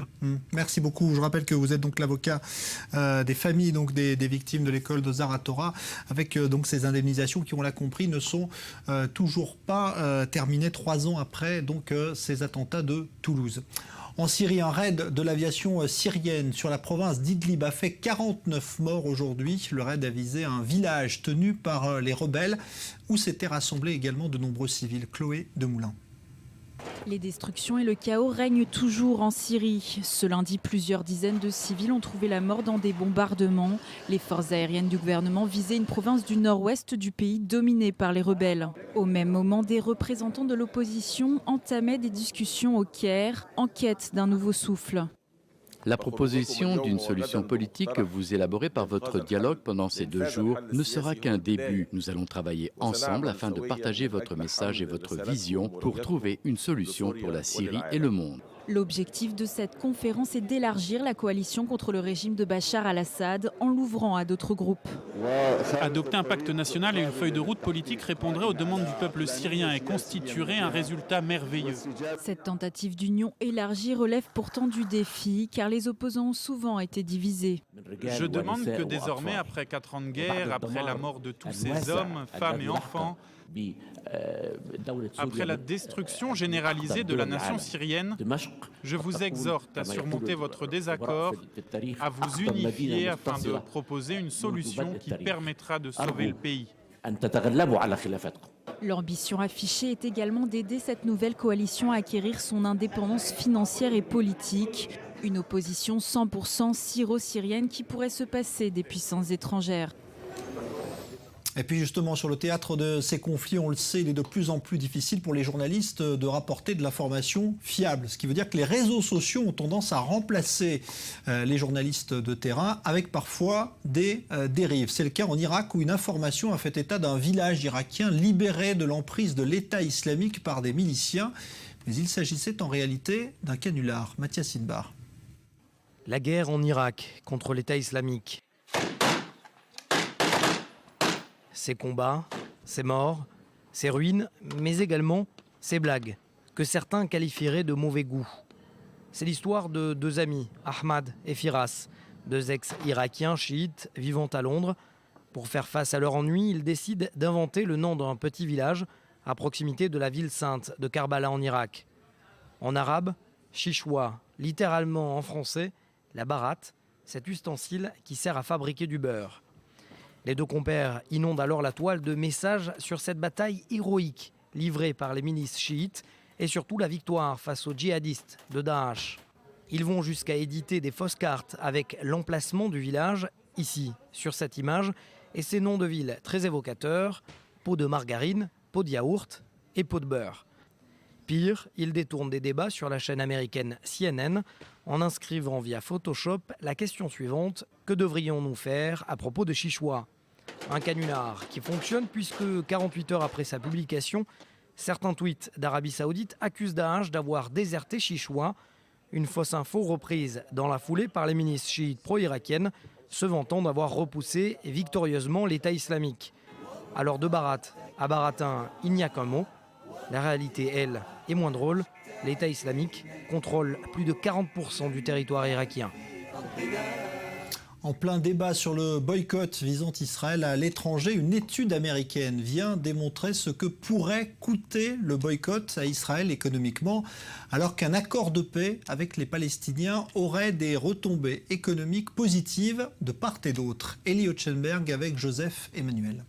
Merci beaucoup. Je rappelle que vous êtes donc l'avocat des familles donc des victimes de l'école de Zaratora, avec donc ces indemnisations qui, on l'a compris, ne sont toujours pas terminées 3 ans après donc ces attentats de Toulouse. En Syrie, un raid de l'aviation syrienne sur la province d'Idlib a fait 49 morts aujourd'hui. Le raid a visé un village tenu par les rebelles où s'étaient rassemblés également de nombreux civils. Chloé Demoulin. Les destructions et le chaos règnent toujours en Syrie. Ce lundi, plusieurs dizaines de civils ont trouvé la mort dans des bombardements. Les forces aériennes du gouvernement visaient une province du nord-ouest du pays dominée par les rebelles. Au même moment, des représentants de l'opposition entamaient des discussions au Caire en quête d'un nouveau souffle. La proposition d'une solution politique que vous élaborez par votre dialogue pendant ces 2 jours ne sera qu'un début. Nous allons travailler ensemble afin de partager votre message et votre vision pour trouver une solution pour la Syrie et le monde. L'objectif de cette conférence est d'élargir la coalition contre le régime de Bachar al-Assad en l'ouvrant à d'autres groupes. Adopter un pacte national et une feuille de route politique répondrait aux demandes du peuple syrien et constituerait un résultat merveilleux. Cette tentative d'union élargie relève pourtant du défi, car les opposants ont souvent été divisés. Je demande que désormais, après 4 ans de guerre, après la mort de tous ces hommes, femmes et enfants, après la destruction généralisée de la nation syrienne, je vous exhorte à surmonter votre désaccord, à vous unifier afin de proposer une solution qui permettra de sauver le pays. L'ambition affichée est également d'aider cette nouvelle coalition à acquérir son indépendance financière et politique. Une opposition 100% syro-syrienne qui pourrait se passer des puissances étrangères. Et puis justement, sur le théâtre de ces conflits, on le sait, il est de plus en plus difficile pour les journalistes de rapporter de l'information fiable. Ce qui veut dire que les réseaux sociaux ont tendance à remplacer les journalistes de terrain avec parfois des dérives. C'est le cas en Irak où une information a fait état d'un village irakien libéré de l'emprise de l'État islamique par des miliciens. Mais il s'agissait en réalité d'un canular. Mathias Inbar. La guerre en Irak contre l'État islamique. Ces combats, ces morts, ces ruines, mais également ces blagues, que certains qualifieraient de mauvais goût. C'est l'histoire de 2 amis, Ahmad et Firas, 2 ex-irakiens chiites vivant à Londres. Pour faire face à leur ennui, ils décident d'inventer le nom d'un petit village à proximité de la ville sainte de Karbala en Irak. En arabe, Shishwa, littéralement en français, la baratte, cet ustensile qui sert à fabriquer du beurre. Les 2 compères inondent alors la toile de messages sur cette bataille héroïque livrée par les milices chiites et surtout la victoire face aux djihadistes de Daesh. Ils vont jusqu'à éditer des fausses cartes avec l'emplacement du village, ici, sur cette image, et ces noms de villes très évocateurs, pot de margarine, pot de yaourt et pot de beurre. Pire, il détourne des débats sur la chaîne américaine CNN en inscrivant via Photoshop la question suivante: que devrions-nous faire à propos de Chichwa? Un canular qui fonctionne puisque 48 heures après sa publication, certains tweets d'Arabie Saoudite accusent Daesh d'avoir déserté Chichwa, une fausse info reprise dans la foulée par les milices chiites pro-irakiennes, se vantant d'avoir repoussé victorieusement l'État islamique. Alors de Barat à Baratin, il n'y a qu'un mot. La réalité, elle, est moins drôle. L'État islamique contrôle plus de 40% du territoire irakien. En plein débat sur le boycott visant Israël à l'étranger, une étude américaine vient démontrer ce que pourrait coûter le boycott à Israël économiquement, alors qu'un accord de paix avec les Palestiniens aurait des retombées économiques positives de part et d'autre. Elie Hotchenberg avec Joseph Emmanuel.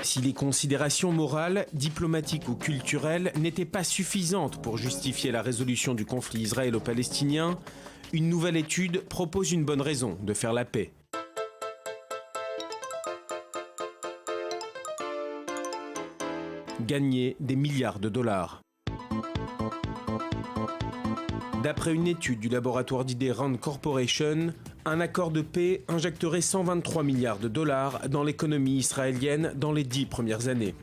Si les considérations morales, diplomatiques ou culturelles n'étaient pas suffisantes pour justifier la résolution du conflit israélo-palestinien, une nouvelle étude propose une bonne raison de faire la paix. Gagner des milliards de dollars. D'après une étude du laboratoire d'idées Rand Corporation, un accord de paix injecterait 123 milliards de dollars dans l'économie israélienne dans les 10 premières années.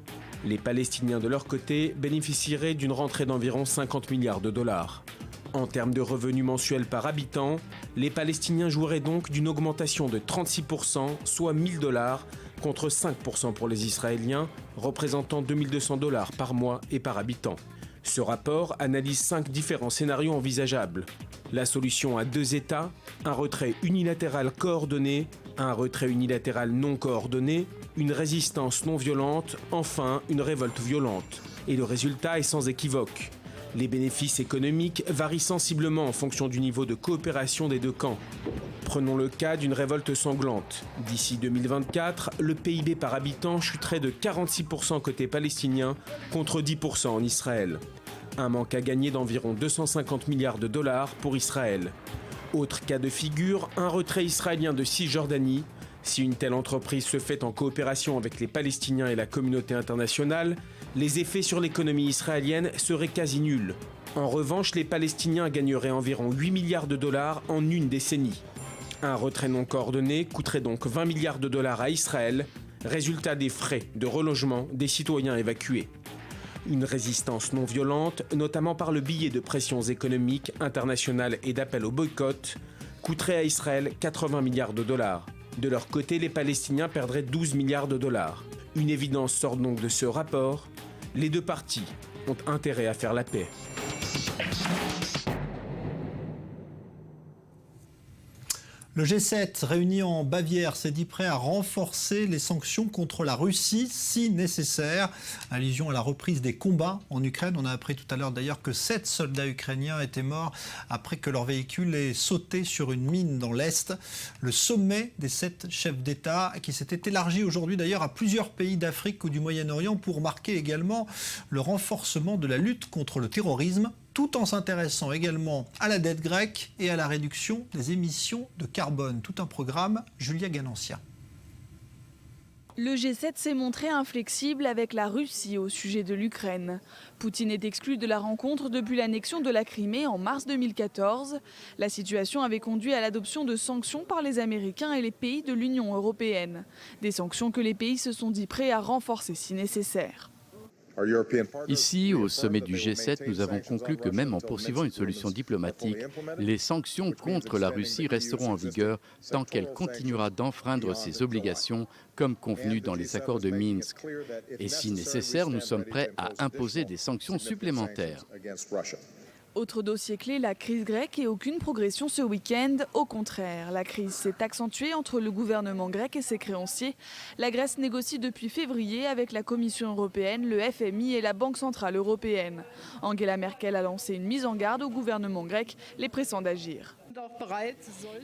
Les Palestiniens, de leur côté, bénéficieraient d'une rentrée d'environ 50 milliards de dollars. En termes de revenus mensuels par habitant, les Palestiniens jouiraient donc d'une augmentation de 36%, soit 1000 dollars, contre 5% pour les Israéliens, représentant 2200 dollars par mois et par habitant. Ce rapport analyse 5 différents scénarios envisageables. La solution à 2 États, un retrait unilatéral coordonné, un retrait unilatéral non coordonné, une résistance non violente, enfin une révolte violente. Et le résultat est sans équivoque. Les bénéfices économiques varient sensiblement en fonction du niveau de coopération des deux camps. Prenons le cas d'une révolte sanglante. D'ici 2024, le PIB par habitant chuterait de 46% côté palestinien contre 10% en Israël. Un manque à gagner d'environ 250 milliards de dollars pour Israël. Autre cas de figure, un retrait israélien de Cisjordanie. Si une telle entreprise se fait en coopération avec les Palestiniens et la communauté internationale, les effets sur l'économie israélienne seraient quasi nuls. En revanche, les Palestiniens gagneraient environ 8 milliards de dollars en une décennie. Un retrait non coordonné coûterait donc 20 milliards de dollars à Israël, résultat des frais de relogement des citoyens évacués. Une résistance non violente, notamment par le biais de pressions économiques internationales et d'appels au boycott, coûterait à Israël 80 milliards de dollars. De leur côté, les Palestiniens perdraient 12 milliards de dollars. Une évidence sort donc de ce rapport. Les deux parties ont intérêt à faire la paix. Le G7, réuni en Bavière, s'est dit prêt à renforcer les sanctions contre la Russie si nécessaire. Allusion à la reprise des combats en Ukraine. On a appris tout à l'heure d'ailleurs que 7 soldats ukrainiens étaient morts après que leur véhicule ait sauté sur une mine dans l'Est. Le sommet des 7 chefs d'État qui s'était élargi aujourd'hui d'ailleurs à plusieurs pays d'Afrique ou du Moyen-Orient pour marquer également le renforcement de la lutte contre le terrorisme, tout en s'intéressant également à la dette grecque et à la réduction des émissions de carbone. Tout un programme, Julia Ganancia. Le G7 s'est montré inflexible avec la Russie au sujet de l'Ukraine. Poutine est exclu de la rencontre depuis l'annexion de la Crimée en mars 2014. La situation avait conduit à l'adoption de sanctions par les Américains et les pays de l'Union européenne. Des sanctions que les pays se sont dit prêts à renforcer si nécessaire. Ici, au sommet du G7, nous avons conclu que même en poursuivant une solution diplomatique, les sanctions contre la Russie resteront en vigueur tant qu'elle continuera d'enfreindre ses obligations comme convenu dans les accords de Minsk. Et si nécessaire, nous sommes prêts à imposer des sanctions supplémentaires. Autre dossier clé, la crise grecque et aucune progression ce week-end. Au contraire, la crise s'est accentuée entre le gouvernement grec et ses créanciers. La Grèce négocie depuis février avec la Commission européenne, le FMI et la Banque centrale européenne. Angela Merkel a lancé une mise en garde au gouvernement grec, les pressant d'agir.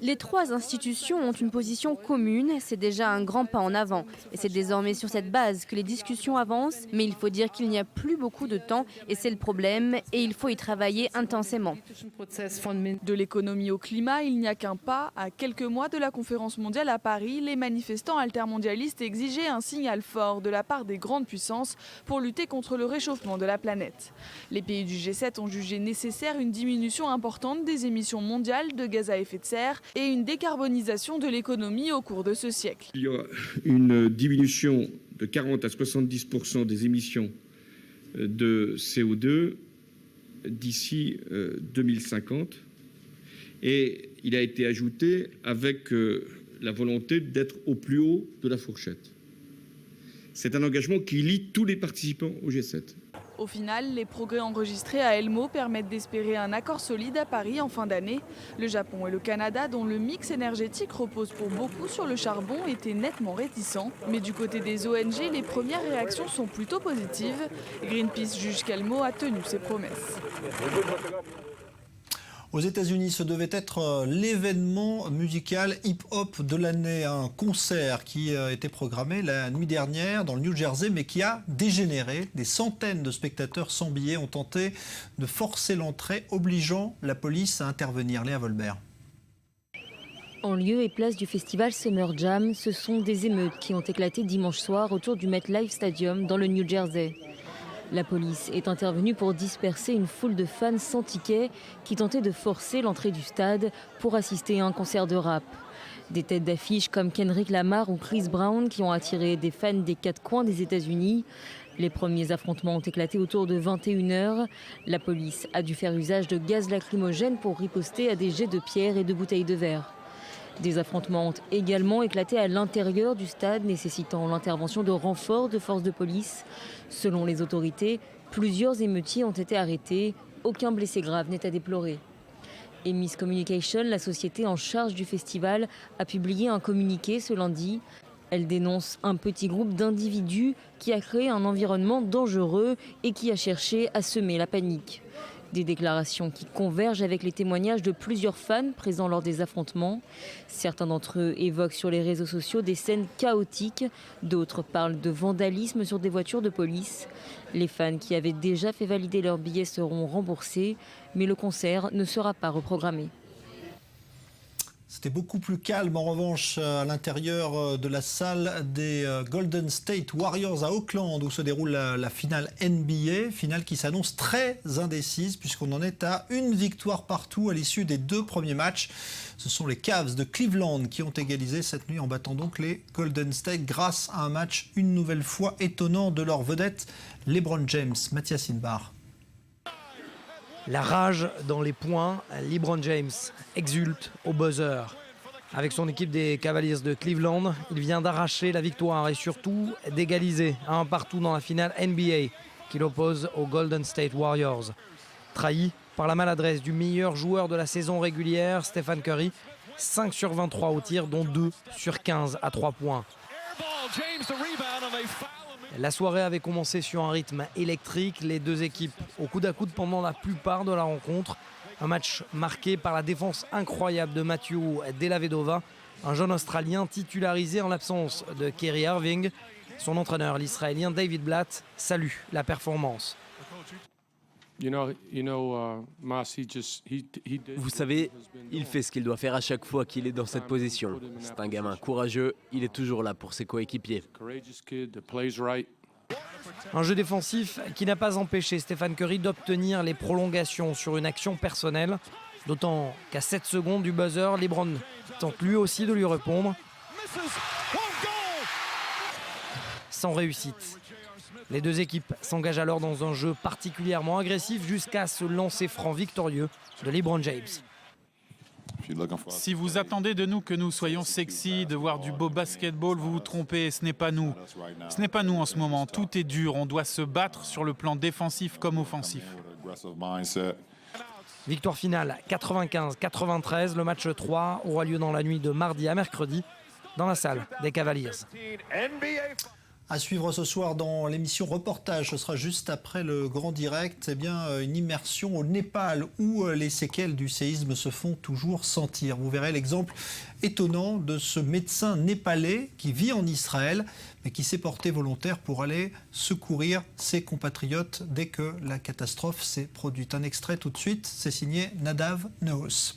Les trois institutions ont une position commune, c'est déjà un grand pas en avant. Et c'est désormais sur cette base que les discussions avancent, mais il faut dire qu'il n'y a plus beaucoup de temps et c'est le problème et il faut y travailler intensément. De l'économie au climat, il n'y a qu'un pas. À quelques mois de la conférence mondiale à Paris, les manifestants altermondialistes exigeaient un signal fort de la part des grandes puissances pour lutter contre le réchauffement de la planète. Les pays du G7 ont jugé nécessaire une diminution importante des émissions mondiales de gaz à effet de serre et une décarbonisation de l'économie au cours de ce siècle. Il y aura une diminution de 40 à 70% des émissions de CO2 d'ici 2050 et il a été ajouté avec la volonté d'être au plus haut de la fourchette. C'est un engagement qui lie tous les participants au G7. Au final, les progrès enregistrés à Elmo permettent d'espérer un accord solide à Paris en fin d'année. Le Japon et le Canada, dont le mix énergétique repose pour beaucoup sur le charbon, étaient nettement réticents. Mais du côté des ONG, les premières réactions sont plutôt positives. Greenpeace juge qu'Elmo a tenu ses promesses. Aux États-Unis, ce devait être l'événement musical hip-hop de l'année, un concert qui était programmé la nuit dernière dans le New Jersey, mais qui a dégénéré. Des centaines de spectateurs sans billets ont tenté de forcer l'entrée, obligeant la police à intervenir. Léa Volbert. En lieu et place du festival Summer Jam, ce sont des émeutes qui ont éclaté dimanche soir autour du MetLife Stadium dans le New Jersey. La police est intervenue pour disperser une foule de fans sans ticket qui tentaient de forcer l'entrée du stade pour assister à un concert de rap. Des têtes d'affiche comme Kendrick Lamar ou Chris Brown qui ont attiré des fans des quatre coins des États-Unis. Les premiers affrontements ont éclaté autour de 21h. La police a dû faire usage de gaz lacrymogène pour riposter à des jets de pierres et de bouteilles de verre. Des affrontements ont également éclaté à l'intérieur du stade, nécessitant l'intervention de renforts de forces de police. Selon les autorités, plusieurs émeutiers ont été arrêtés. Aucun blessé grave n'est à déplorer. Emis Communication, la société en charge du festival, a publié un communiqué ce lundi. Elle dénonce un petit groupe d'individus qui a créé un environnement dangereux et qui a cherché à semer la panique. Des déclarations qui convergent avec les témoignages de plusieurs fans présents lors des affrontements. Certains d'entre eux évoquent sur les réseaux sociaux des scènes chaotiques. D'autres parlent de vandalisme sur des voitures de police. Les fans qui avaient déjà fait valider leurs billets seront remboursés, mais le concert ne sera pas reprogrammé. C'était beaucoup plus calme en revanche à l'intérieur de la salle des Golden State Warriors à Oakland où se déroule la finale NBA, finale qui s'annonce très indécise puisqu'on en est à une victoire partout à l'issue des deux premiers matchs. Ce sont les Cavs de Cleveland qui ont égalisé cette nuit en battant donc les Golden State grâce à un match une nouvelle fois étonnant de leur vedette LeBron James. Mathias Inbar. La rage dans les points, LeBron James exulte au buzzer. Avec son équipe des Cavaliers de Cleveland, il vient d'arracher la victoire et surtout d'égaliser un partout dans la finale NBA qui l'oppose aux Golden State Warriors. Trahi par la maladresse du meilleur joueur de la saison régulière, Stephen Curry, 5 sur 23 au tir, dont 2 sur 15 à 3 points. La soirée avait commencé sur un rythme électrique, les deux équipes au coude à coude pendant la plupart de la rencontre. Un match marqué par la défense incroyable de Matthew Dellavedova, un jeune Australien titularisé en l'absence de Kyrie Irving. Son entraîneur, l'Israélien David Blatt, salue la performance. Vous savez, il fait ce qu'il doit faire à chaque fois qu'il est dans cette position. C'est un gamin courageux, il est toujours là pour ses coéquipiers. Un jeu défensif qui n'a pas empêché Stephen Curry d'obtenir les prolongations sur une action personnelle. D'autant qu'à 7 secondes du buzzer, LeBron tente lui aussi de lui répondre. Sans réussite. Les deux équipes s'engagent alors dans un jeu particulièrement agressif jusqu'à ce lancer franc victorieux de LeBron James. Si vous attendez de nous que nous soyons sexy, de voir du beau basketball, vous vous trompez, ce n'est pas nous. Ce n'est pas nous en ce moment, tout est dur, on doit se battre sur le plan défensif comme offensif. Victoire finale 95-93, le match 3 aura lieu dans la nuit de mardi à mercredi dans la salle des Cavaliers. À suivre ce soir dans l'émission Reportage, ce sera juste après le grand direct, une immersion au Népal où les séquelles du séisme se font toujours sentir. Vous verrez l'exemple étonnant de ce médecin népalais qui vit en Israël mais qui s'est porté volontaire pour aller secourir ses compatriotes dès que la catastrophe s'est produite. Un extrait tout de suite, c'est signé Nadav Neos.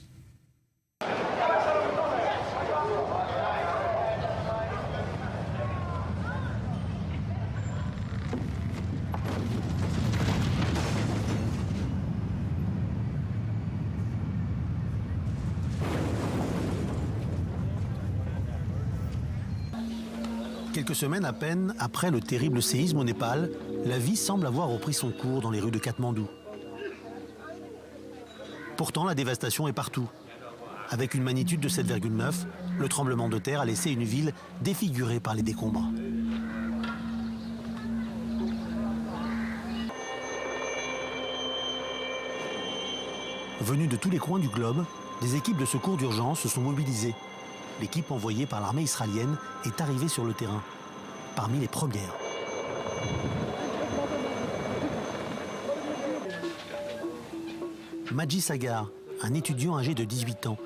Quelques semaines à peine après le terrible séisme au Népal, la vie semble avoir repris son cours dans les rues de Katmandou. Pourtant, la dévastation est partout. Avec une magnitude de 7,9, le tremblement de terre a laissé une ville défigurée par les décombres. Venus de tous les coins du globe, des équipes de secours d'urgence se sont mobilisées. L'équipe envoyée par l'armée israélienne est arrivée sur le terrain, parmi les premières. Maji Sagar, un étudiant âgé de 18 ans,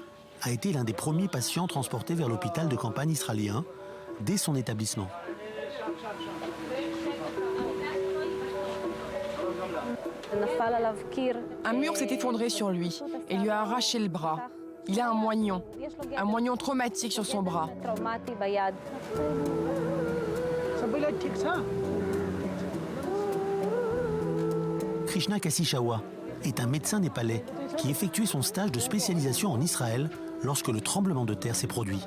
a été l'un des premiers patients transportés vers l'hôpital de campagne israélien dès son établissement. Un mur s'est effondré sur lui et lui a arraché le bras. Il a un moignon traumatique sur son bras. Krishna Kasishawa est un médecin népalais qui effectuait son stage de spécialisation en Israël lorsque le tremblement de terre s'est produit.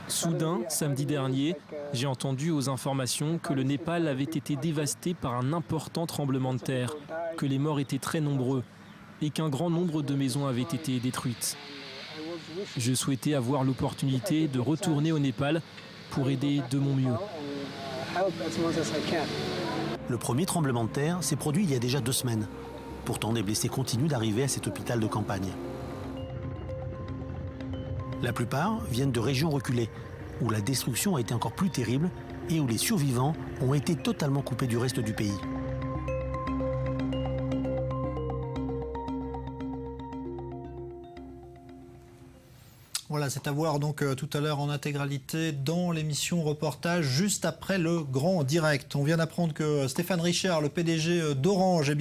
Soudain, samedi dernier, j'ai entendu aux informations que le Népal avait été dévasté par un important tremblement de terre, que les morts étaient très nombreux et qu'un grand nombre de maisons avaient été détruites. Je souhaitais avoir l'opportunité de retourner au Népal pour aider de mon mieux. Le premier tremblement de terre s'est produit il y a déjà 2 semaines. Pourtant, des blessés continuent d'arriver à cet hôpital de campagne. La plupart viennent de régions reculées, où la destruction a été encore plus terrible et où les survivants ont été totalement coupés du reste du pays. Voilà, c'est à voir donc tout à l'heure en intégralité dans l'émission Reportage, juste après le grand direct. On vient d'apprendre que Stéphane Richard, le PDG d'Orange,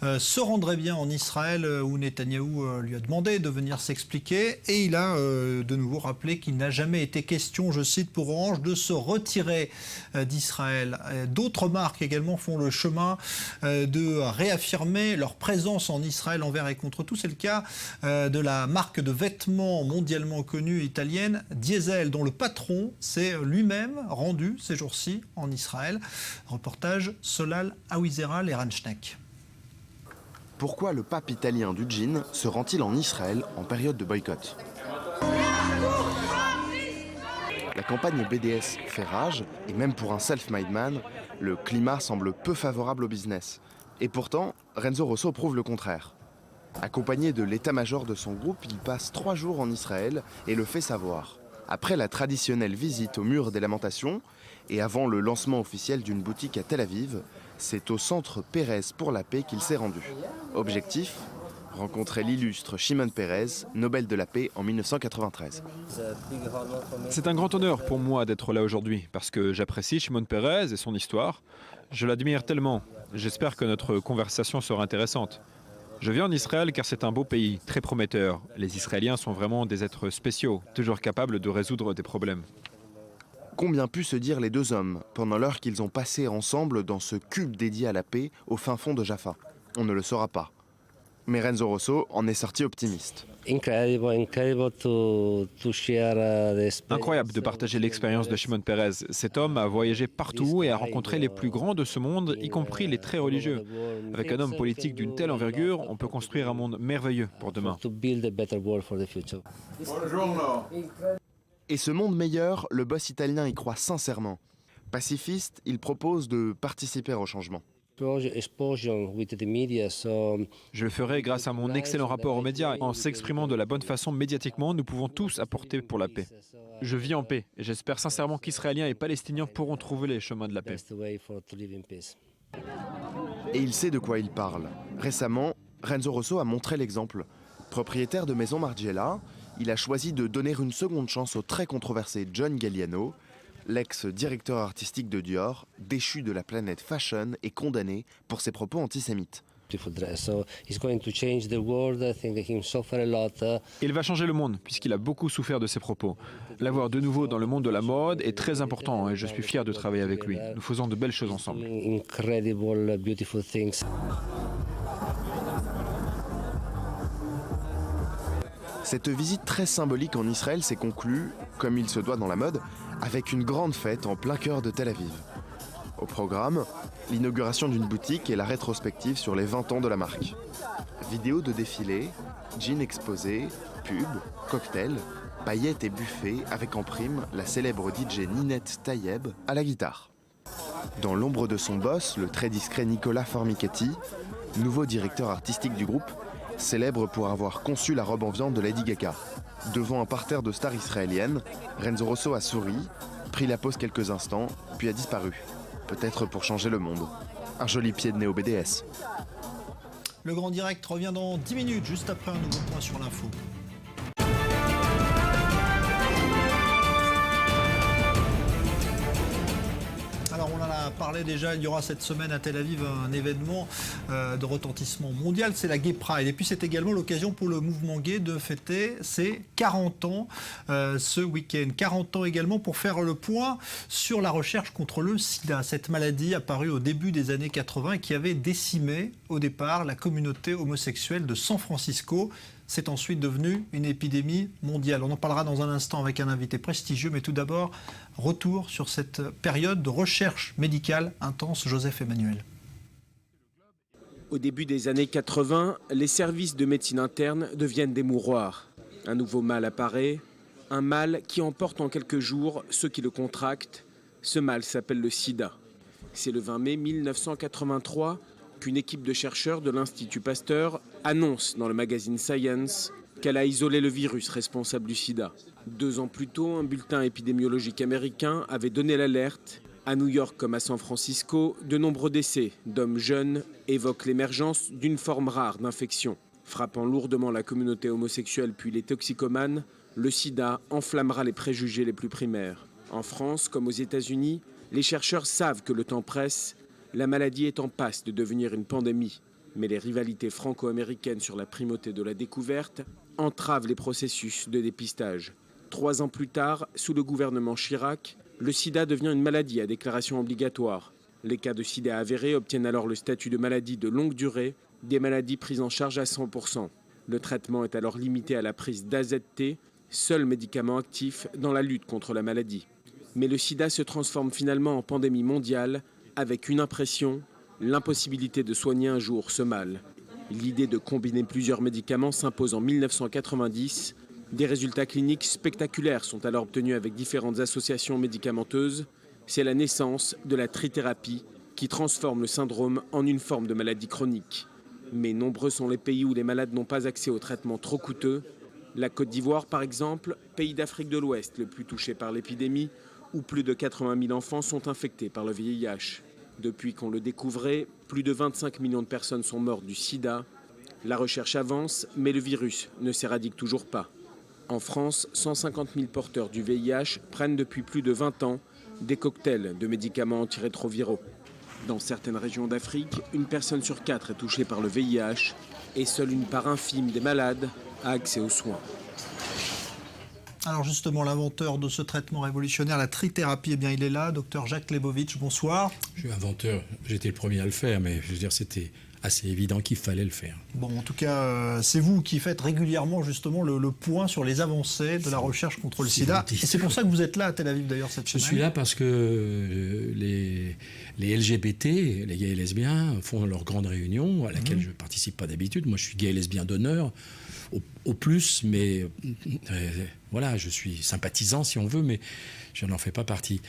se rendrait bien en Israël où Netanyahou lui a demandé de venir s'expliquer. Et il a de nouveau rappelé qu'il n'a jamais été question, je cite, pour Orange, de se retirer d'Israël. D'autres marques également font le chemin de réaffirmer leur présence en Israël envers et contre tout. C'est le cas de la marque de vêtements mondialement connue italienne Diesel, dont le patron s'est lui-même rendu ces jours-ci en Israël. Reportage Solal Awizeral et Ranchnek. Pourquoi le pape italien du jean se rend-il en Israël en période de boycott? La campagne BDS fait rage, et même pour un self-made man, le climat semble peu favorable au business. Et pourtant, Renzo Rosso prouve le contraire. Accompagné de l'état-major de son groupe, il passe 3 jours en Israël et le fait savoir. Après la traditionnelle visite au mur des lamentations et avant le lancement officiel d'une boutique à Tel Aviv, c'est au centre Pérez pour la paix qu'il s'est rendu. Objectif ? Rencontrer l'illustre Shimon Peres, Nobel de la paix en 1993. C'est un grand honneur pour moi d'être là aujourd'hui parce que j'apprécie Shimon Peres et son histoire. Je l'admire tellement. J'espère que notre conversation sera intéressante. Je viens en Israël car c'est un beau pays, très prometteur. Les Israéliens sont vraiment des êtres spéciaux, toujours capables de résoudre des problèmes. Combien pu se dire les 2 hommes pendant l'heure qu'ils ont passé ensemble dans ce cube dédié à la paix au fin fond de Jaffa? On ne le saura pas. Mais Renzo Rosso en est sorti optimiste. Incroyable de partager l'expérience de Shimon Peres. Cet homme a voyagé partout et a rencontré les plus grands de ce monde, y compris les très religieux. Avec un homme politique d'une telle envergure, on peut construire un monde merveilleux pour demain. Et ce monde meilleur, le boss italien y croit sincèrement. Pacifiste, il propose de participer au changement. Je le ferai grâce à mon excellent rapport aux médias. En s'exprimant de la bonne façon médiatiquement, nous pouvons tous apporter pour la paix. Je vis en paix et j'espère sincèrement qu'Israéliens et Palestiniens pourront trouver les chemins de la paix. Et il sait de quoi il parle. Récemment, Renzo Rosso a montré l'exemple. Propriétaire de Maison Margiela, il a choisi de donner une seconde chance au très controversé John Galliano, l'ex-directeur artistique de Dior, déchu de la planète fashion et condamné pour ses propos antisémites. Il va changer le monde, puisqu'il a beaucoup souffert de ses propos. L'avoir de nouveau dans le monde de la mode est très important et je suis fier de travailler avec lui. Nous faisons de belles choses ensemble. Cette visite très symbolique en Israël s'est conclue, comme il se doit dans la mode, avec une grande fête en plein cœur de Tel Aviv. Au programme, l'inauguration d'une boutique et la rétrospective sur les 20 ans de la marque. Vidéos de défilés, jeans exposés, pubs, cocktails, paillettes et buffets avec en prime la célèbre DJ Ninette Tayeb à la guitare. Dans l'ombre de son boss, le très discret Nicolas Formicati, nouveau directeur artistique du groupe, célèbre pour avoir conçu la robe en viande de Lady Gaga. Devant un parterre de stars israéliennes, Renzo Rosso a souri, pris la pause quelques instants, puis a disparu. Peut-être pour changer le monde. Un joli pied de nez au BDS. Le Grand Direct revient dans 10 minutes, juste après un nouveau point sur l'info. Alors on en a parlé déjà, il y aura cette semaine à Tel Aviv un événement de retentissement mondial, c'est la Gay Pride. Et puis c'est également l'occasion pour le mouvement gay de fêter ses 40 ans ce week-end. 40 ans également pour faire le point sur la recherche contre le sida, cette maladie apparue au début des années 80 et qui avait décimé au départ la communauté homosexuelle de San Francisco. C'est ensuite devenu une épidémie mondiale. On en parlera dans un instant avec un invité prestigieux, mais tout d'abord, retour sur cette période de recherche médicale intense, Joseph Emmanuel. Au début des années 80, les services de médecine interne deviennent des mouroirs. Un nouveau mal apparaît, un mal qui emporte en quelques jours ceux qui le contractent. Ce mal s'appelle le sida. C'est le 20 mai 1983 qu'une équipe de chercheurs de l'Institut Pasteur annonce dans le magazine Science qu'elle a isolé le virus responsable du sida. 2 ans plus tôt, un bulletin épidémiologique américain avait donné l'alerte. À New York comme à San Francisco, de nombreux décès d'hommes jeunes évoquent l'émergence d'une forme rare d'infection. Frappant lourdement la communauté homosexuelle puis les toxicomanes, le sida enflammera les préjugés les plus primaires. En France, comme aux États-Unis, les chercheurs savent que le temps presse. La maladie est en passe de devenir une pandémie, mais les rivalités franco-américaines sur la primauté de la découverte entravent les processus de dépistage. 3 ans plus tard, sous le gouvernement Chirac, le sida devient une maladie à déclaration obligatoire. Les cas de sida avérés obtiennent alors le statut de maladie de longue durée, des maladies prises en charge à 100%. Le traitement est alors limité à la prise d'AZT, seul médicament actif dans la lutte contre la maladie. Mais le sida se transforme finalement en pandémie mondiale, avec une impression, l'impossibilité de soigner un jour ce mal. L'idée de combiner plusieurs médicaments s'impose en 1990. Des résultats cliniques spectaculaires sont alors obtenus avec différentes associations médicamenteuses. C'est la naissance de la trithérapie qui transforme le syndrome en une forme de maladie chronique. Mais nombreux sont les pays où les malades n'ont pas accès aux traitements trop coûteux. La Côte d'Ivoire, par exemple, pays d'Afrique de l'Ouest le plus touché par l'épidémie, où plus de 80 000 enfants sont infectés par le VIH. Depuis qu'on le découvrait, plus de 25 millions de personnes sont mortes du sida. La recherche avance, mais le virus ne s'éradique toujours pas. En France, 150 000 porteurs du VIH prennent depuis plus de 20 ans des cocktails de médicaments antirétroviraux. Dans certaines régions d'Afrique, une personne sur 4 est touchée par le VIH et seule une part infime des malades a accès aux soins. Alors justement, l'inventeur de ce traitement révolutionnaire, la trithérapie, eh bien il est là, docteur Jacques Lebovitch, bonsoir. Je suis inventeur, j'étais le premier à le faire, mais je veux dire, c'était assez évident qu'il fallait le faire. Bon, en tout cas, c'est vous qui faites régulièrement justement le point sur les avancées de la recherche contre le sida. Et c'est pour ça que vous êtes là à Tel Aviv d'ailleurs cette semaine. Je suis là parce que les LGBT, les gays et lesbiens, font leur grande réunion à laquelle je ne participe pas d'habitude. Moi, je suis gay et lesbien d'honneur, au plus, mais voilà, je suis sympathisant si on veut, mais je n'en fais pas partie.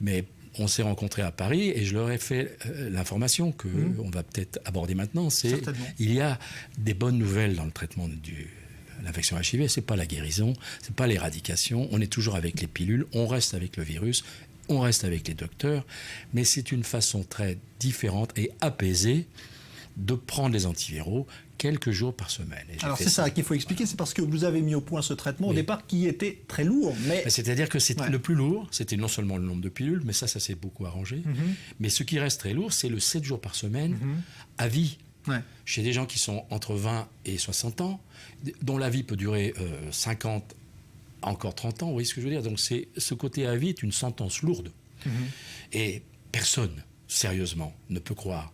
Mais on s'est rencontrés à Paris et je leur ai fait l'information qu'on va peut-être aborder maintenant. C'est il y a des bonnes nouvelles dans le traitement de l'infection HIV. C'est pas la guérison, c'est pas l'éradication. On est toujours avec les pilules, on reste avec le virus, on reste avec les docteurs, mais c'est une façon très différente et apaisée de prendre les antiviraux quelques jours par semaine. Alors c'est ça qu'il faut expliquer, c'est parce que vous avez mis au point ce traitement au départ qui était très lourd. Mais... C'est-à-dire que le plus lourd, c'était non seulement le nombre de pilules, mais ça s'est beaucoup arrangé. Mais ce qui reste très lourd, c'est le 7 jours par semaine à vie. Chez des gens qui sont entre 20 et 60 ans, dont la vie peut durer 50, encore 30 ans, vous voyez ce que je veux dire? Donc ce côté à vie est une sentence lourde. Et personne, sérieusement, ne peut croire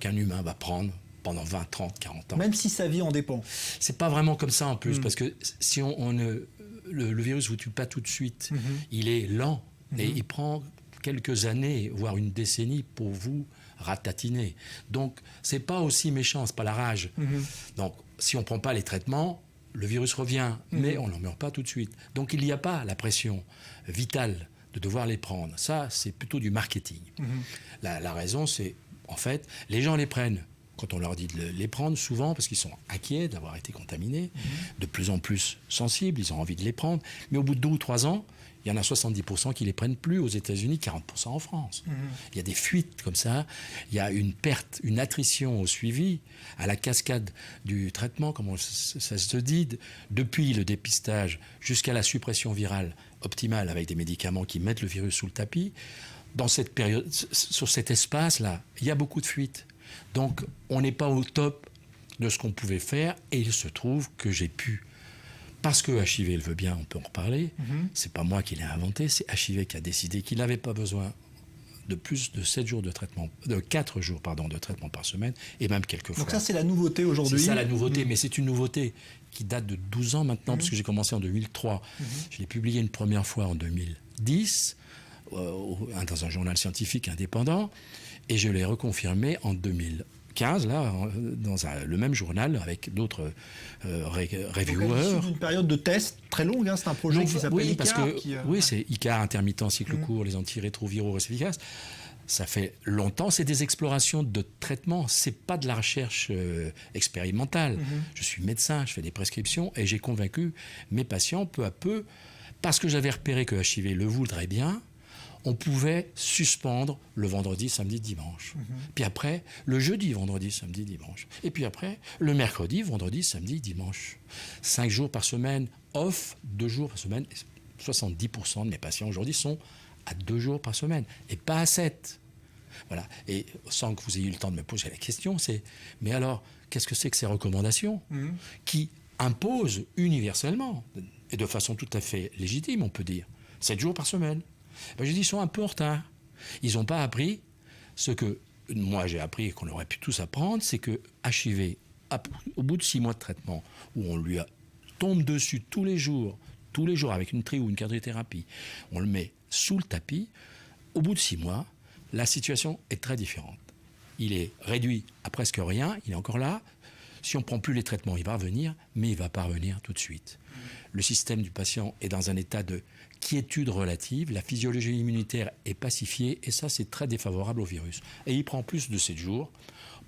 qu'un humain va prendre pendant 20, 30, 40 ans. Même si sa vie en dépend. C'est pas vraiment comme ça en plus, parce que si le virus vous tue pas tout de suite, il est lent et il prend quelques années, voire une décennie pour vous ratatiner. Donc c'est pas aussi méchant, c'est pas la rage. Donc si on prend pas les traitements, le virus revient, mais on n'en meurt pas tout de suite. Donc il n'y a pas la pression vitale de devoir les prendre. Ça, c'est plutôt du marketing. La raison, c'est en fait, les gens les prennent quand on leur dit de les prendre, souvent parce qu'ils sont inquiets d'avoir été contaminés, de plus en plus sensibles, ils ont envie de les prendre. Mais au bout de 2 ou 3 ans, il y en a 70% qui ne les prennent plus aux États-Unis, 40% en France. Il y a des fuites comme ça, il y a une perte, une attrition au suivi, à la cascade du traitement, comment ça se dit, depuis le dépistage jusqu'à la suppression virale optimale avec des médicaments qui mettent le virus sous le tapis. Dans cette période, sur cet espace-là, il y a beaucoup de fuites. Donc, on n'est pas au top de ce qu'on pouvait faire, et il se trouve que j'ai pu, parce que HIV le veut bien, on peut en reparler, c'est pas moi qui l'ai inventé, c'est HIV qui a décidé qu'il n'avait pas besoin de plus de 7 jours de traitement, de 4 jours de traitement par semaine, et même quelques fois. Donc ça, c'est la nouveauté aujourd'hui. C'est ça la nouveauté, mais c'est une nouveauté qui date de 12 ans maintenant, parce que j'ai commencé en 2003. Je l'ai publié une première fois en 2010, dans un journal scientifique indépendant, et je l'ai reconfirmé en 2015, là, dans le même journal, avec d'autres reviewers. C'est une période de test très longue, c'est un projet qui s'appelle ICAR. C'est ICAR, intermittent, cycle court, les antirétroviraux efficaces. Ça fait longtemps, c'est des explorations de traitement, c'est pas de la recherche expérimentale. Je suis médecin, je fais des prescriptions, et j'ai convaincu mes patients peu à peu, parce que j'avais repéré que HIV le voudrait bien, on pouvait suspendre le vendredi, samedi, dimanche. Puis après, le jeudi, vendredi, samedi, dimanche. Et puis après, le mercredi, vendredi, samedi, dimanche. 5 jours par semaine, off, 2 jours par semaine. 70% de mes patients aujourd'hui sont à 2 jours par semaine, et pas à 7. Voilà. Et sans que vous ayez eu le temps de me poser la question, c'est, mais alors, qu'est-ce que c'est que ces recommandations qui imposent universellement, et de façon tout à fait légitime, on peut dire, 7 jours par semaine? Ben, j'ai dit, ils sont un peu en retard. Ils n'ont pas appris ce que moi j'ai appris et qu'on aurait pu tous apprendre, c'est que HIV, au bout de 6 mois de traitement, où on lui tombe dessus tous les jours avec une tri ou une quadrithérapie, on le met sous le tapis, au bout de 6 mois, la situation est très différente. Il est réduit à presque rien, il est encore là. Si on ne prend plus les traitements, il va revenir, mais il ne va pas revenir tout de suite. Le système du patient est dans un état de quiétude relative, la physiologie immunitaire est pacifiée, et ça, c'est très défavorable au virus. Et il prend plus de 7 jours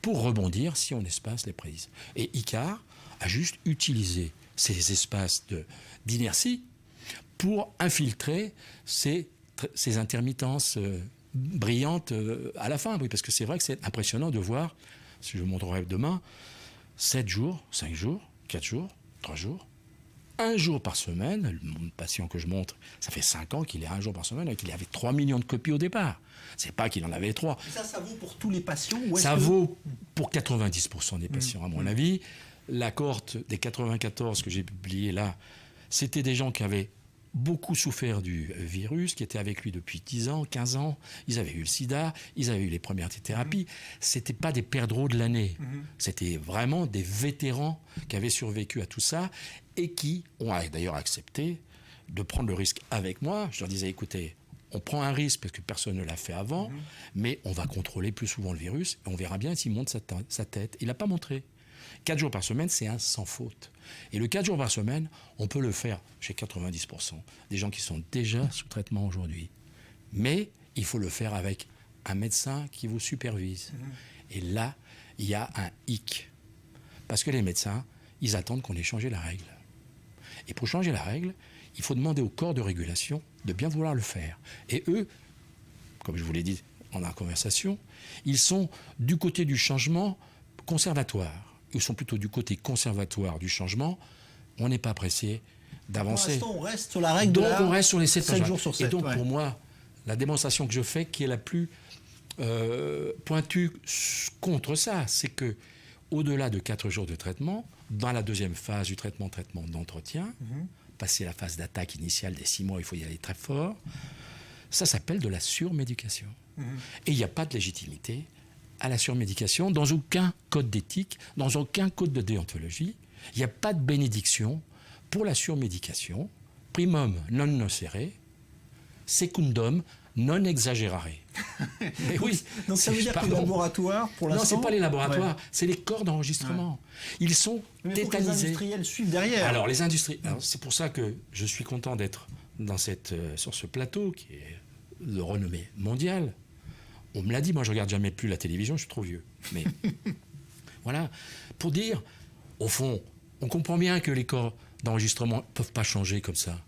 pour rebondir si on espace les prises. Et ICAR a juste utilisé ces espaces d'inertie pour infiltrer ces intermittences brillantes à la fin. Oui, parce que c'est vrai que c'est impressionnant de voir, si je vous montrerai demain, 7 jours, 5 jours, 4 jours, 3 jours, 1 jour par semaine. Le patient que je montre, ça fait 5 ans qu'il est 1 jour par semaine et qu'il avait 3 millions de copies au départ. C'est pas qu'il en avait 3. Ça vaut pour tous les patients Ça vaut pour 90% des patients, à mon avis. La cohorte des 94 que j'ai publiée là, c'était des gens qui avaient beaucoup souffert du virus, qui étaient avec lui depuis 10 ans, 15 ans. Ils avaient eu le sida, ils avaient eu les premières thérapies. C'était pas des perdreaux de l'année. C'était vraiment des vétérans qui avaient survécu à tout ça et qui ont d'ailleurs accepté de prendre le risque avec moi. Je leur disais, écoutez, on prend un risque parce que personne ne l'a fait avant, mais on va contrôler plus souvent le virus et on verra bien s'il monte sa tête. Il n'a pas montré. 4 jours par semaine, c'est un sans faute. Et le 4 jours par semaine, on peut le faire chez 90% des gens qui sont déjà sous traitement aujourd'hui. Mais il faut le faire avec un médecin qui vous supervise. Et là, il y a un hic. Parce que les médecins, ils attendent qu'on ait changé la règle. Et pour changer la règle, il faut demander au corps de régulation de bien vouloir le faire. Et eux, comme je vous l'ai dit en la conversation, ils sont du côté du changement conservatoire. Ils sont plutôt du côté conservatoire du changement. On n'est pas pressé d'avancer. Pour l'instant, on reste sur la règle donc, on reste sur les 7 jours sur 7. Et donc, pour moi, la démonstration que je fais, qui est la plus pointue contre ça, c'est que au-delà de 4 jours de traitement, dans la deuxième phase du traitement d'entretien, passer la phase d'attaque initiale des 6 mois, il faut y aller très fort, ça s'appelle de la surmédication. Et il n'y a pas de légitimité à la surmédication dans aucun code d'éthique, dans aucun code de déontologie. Il n'y a pas de bénédiction pour la surmédication. Primum non nocere, secundum non exagerare. Mais oui. Donc ça veut dire que les laboratoires, pour l'instant... Non, ce n'est pas les laboratoires, c'est les corps d'enregistrement. Ils sont tétanisés. Les industriels suivent derrière. Alors, les industriels... C'est pour ça que je suis content d'être sur ce plateau, qui est de renommée mondiale. On me l'a dit, moi je ne regarde jamais plus la télévision, je suis trop vieux. Mais voilà, pour dire, au fond, on comprend bien que les corps d'enregistrement ne peuvent pas changer comme ça.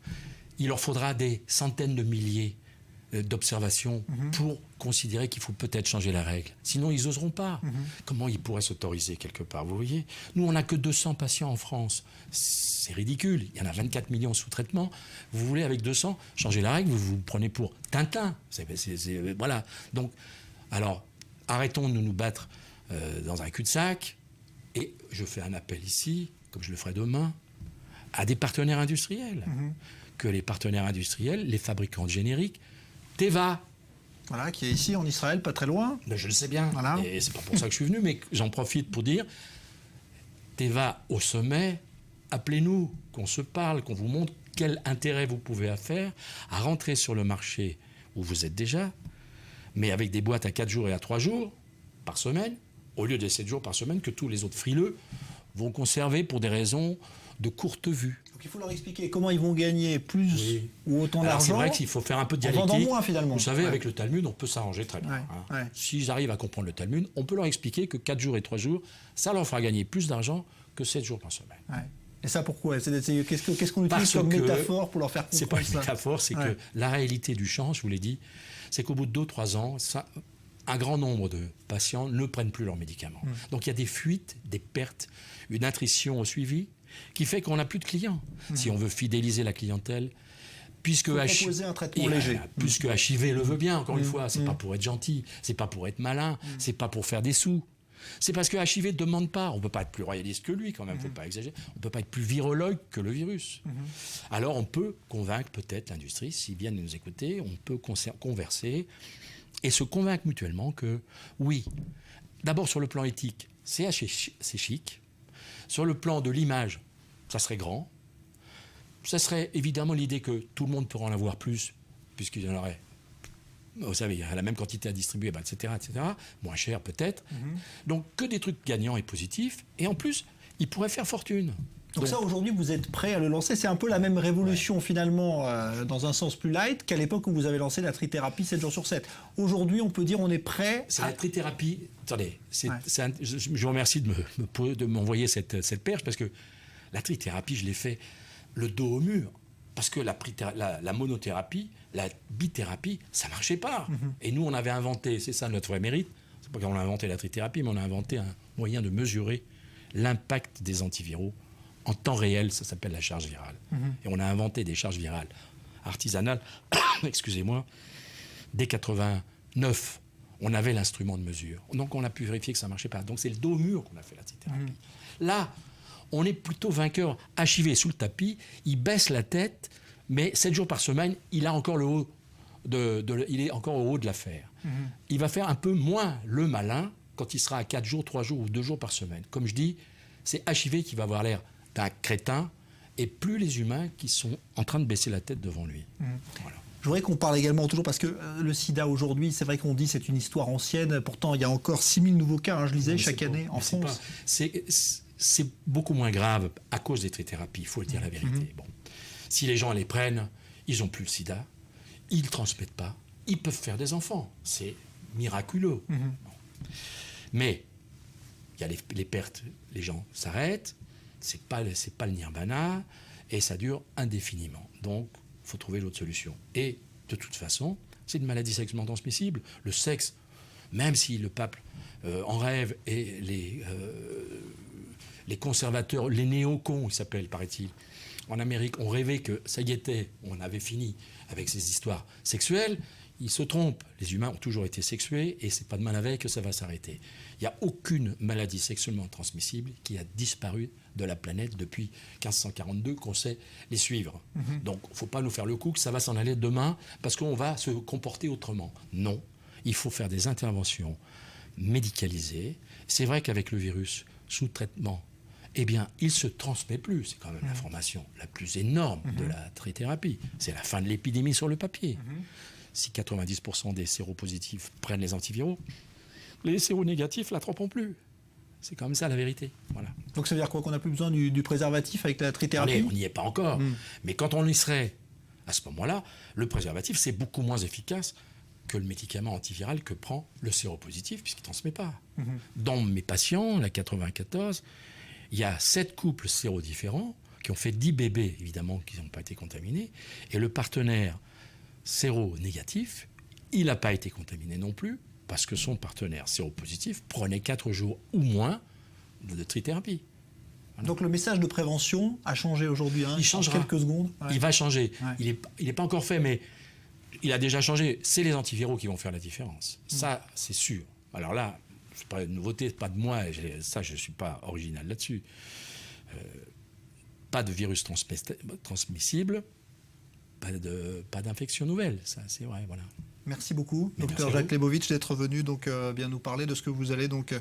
Il leur faudra des centaines de milliers d'observations pour considérer qu'il faut peut-être changer la règle. Sinon, ils n'oseront pas. Comment ils pourraient s'autoriser quelque part? Vous voyez, nous, on n'a que 200 patients en France. C'est ridicule. Il y en a 24 millions sous traitement. Vous voulez, avec 200, changer la règle, vous vous prenez pour Tintin. Voilà. Donc, alors, arrêtons de nous battre dans un cul-de-sac. Et je fais un appel ici, comme je le ferai demain, à des partenaires industriels. Que les partenaires industriels, les fabricants de génériques, Teva. Voilà, qui est ici en Israël, pas très loin. Ben, je le sais bien. Voilà. Et c'est pas pour ça que je suis venu, mais j'en profite pour dire, Teva au sommet, appelez-nous, qu'on se parle, qu'on vous montre quel intérêt vous pouvez faire à rentrer sur le marché où vous êtes déjà, mais avec des boîtes à 4 jours et à 3 jours par semaine, au lieu de 7 jours par semaine que tous les autres frileux vont conserver pour des raisons de courte vue. Donc il faut leur expliquer comment ils vont gagner plus ou autant d'argent. C'est vrai qu'il faut faire un peu de dialectique. En vendant moins, finalement. Vous savez, avec le Talmud, on peut s'arranger très bien. S'ils arrivent à comprendre le Talmud, on peut leur expliquer que 4 jours et 3 jours, ça leur fera gagner plus d'argent que 7 jours par semaine. Et ça, pourquoi? Qu'est-ce qu'on utilise comme métaphore pour leur faire comprendre ça? C'est pas une métaphore, c'est que la réalité du champ, je vous l'ai dit, c'est qu'au bout de 2-3 ans, un grand nombre de patients ne prennent plus leurs médicaments. Donc il y a des fuites, des pertes, une attrition au suivi qui fait qu'on n'a plus de clients. Si on veut fidéliser la clientèle, puisque proposer un traitement léger. Puisque HIV le veut bien, encore une fois, c'est pas pour être gentil, c'est pas pour être malin, c'est pas pour faire des sous. C'est parce que HIV ne demande pas. On ne peut pas être plus royaliste que lui, quand même, il ne faut pas exagérer. On ne peut pas être plus virologue que le virus. Alors on peut convaincre peut-être l'industrie, s'ils viennent nous écouter, on peut converser et se convaincre mutuellement que, oui, d'abord sur le plan éthique, c'est chic. Sur le plan de l'image, ça serait grand. Ça serait évidemment l'idée que tout le monde pourra en avoir plus, puisqu'il y en aurait, vous savez, il y a la même quantité à distribuer, etc., moins cher peut-être. Donc que des trucs gagnants et positifs. Et en plus, ils pourraient faire fortune. Donc ça, aujourd'hui, vous êtes prêt à le lancer. C'est un peu la même révolution, finalement, dans un sens plus light, qu'à l'époque où vous avez lancé la trithérapie 7 jours sur 7. Aujourd'hui, on peut dire on est prêt C'est la trithérapie. Attendez, je vous remercie de m'envoyer cette perche, parce que la trithérapie, je l'ai fait le dos au mur. Parce que la monothérapie, la bithérapie, ça ne marchait pas. Et nous, on avait inventé, c'est ça notre vrai mérite, c'est pas qu'on a inventé la trithérapie, mais on a inventé un moyen de mesurer l'impact des antiviraux en temps réel, ça s'appelle la charge virale. Et on a inventé des charges virales artisanales, excusez-moi, dès 89, on avait l'instrument de mesure. Donc on a pu vérifier que ça ne marchait pas. Donc c'est le dos au mur qu'on a fait la trithérapie. Là, on est plutôt vainqueur. HIV sous le tapis, il baisse la tête, mais 7 jours par semaine, il est encore au haut de l'affaire. Il va faire un peu moins le malin quand il sera à 4 jours, 3 jours ou 2 jours par semaine. Comme je dis, c'est HIV qui va avoir l'air d'un crétin, et plus les humains qui sont en train de baisser la tête devant lui. Voilà. Je voudrais qu'on parle également, toujours parce que le sida aujourd'hui, c'est vrai qu'on dit c'est une histoire ancienne, pourtant il y a encore 6000 nouveaux cas, je lisais, chaque année en France. C'est beaucoup moins grave à cause des trithérapies, il faut le dire la vérité. Bon. Si les gens les prennent, ils n'ont plus le sida, ils ne transmettent pas, ils peuvent faire des enfants. C'est miraculeux. Bon. Mais il y a les pertes, les gens s'arrêtent, c'est pas le nirvana, et ça dure indéfiniment. Donc, il faut trouver l'autre solution. Et de toute façon, c'est une maladie sexuellement transmissible. Le sexe, même si le peuple en rêve et les conservateurs, les néocons, ils s'appellent, paraît-il, en Amérique, ont rêvé que ça y était, on avait fini avec ces histoires sexuelles. Ils se trompent. Les humains ont toujours été sexués et c'est pas demain la veille que ça va s'arrêter. Il n'y a aucune maladie sexuellement transmissible qui a disparu de la planète depuis 1542 qu'on sait les suivre. Donc, il ne faut pas nous faire le coup que ça va s'en aller demain parce qu'on va se comporter autrement. Non, il faut faire des interventions médicalisées. C'est vrai qu'avec le virus, sous traitement, eh bien, il ne se transmet plus. C'est quand même l'information la plus énorme de la trithérapie. C'est la fin de l'épidémie sur le papier. Si 90% des séropositifs prennent les antiviraux, les séronégatifs ne l'attraperont plus. C'est quand même ça la vérité. Voilà. Donc ça veut dire quoi, qu'on n'a plus besoin du préservatif avec la trithérapie? Allez, on n'y est pas encore. Mais quand on y serait, à ce moment-là, le préservatif, c'est beaucoup moins efficace que le médicament antiviral que prend le séropositif, puisqu'il ne transmet pas. Dans mes patients, la 94, il y a 7 couples sérodifférents qui ont fait 10 bébés, évidemment, qui n'ont pas été contaminés. Et le partenaire séronégatif, il n'a pas été contaminé non plus, parce que son partenaire séropositif prenait 4 jours ou moins de trithérapie. Voilà. Donc le message de prévention a changé aujourd'hui, hein, il changera. En quelques secondes. Ouais. Il va changer. Ouais. Il n'est pas encore fait, mais il a déjà changé. C'est les antiviraux qui vont faire la différence. Ça, c'est sûr. Alors là, c'est pas une nouveauté, pas de moi. Ça, je ne suis pas original là-dessus. Pas de virus transmissible, pas d'infection nouvelle. Ça, c'est vrai, voilà. Merci beaucoup, docteur Jacques Leibowitz, d'être venu donc bien nous parler de ce que vous allez donc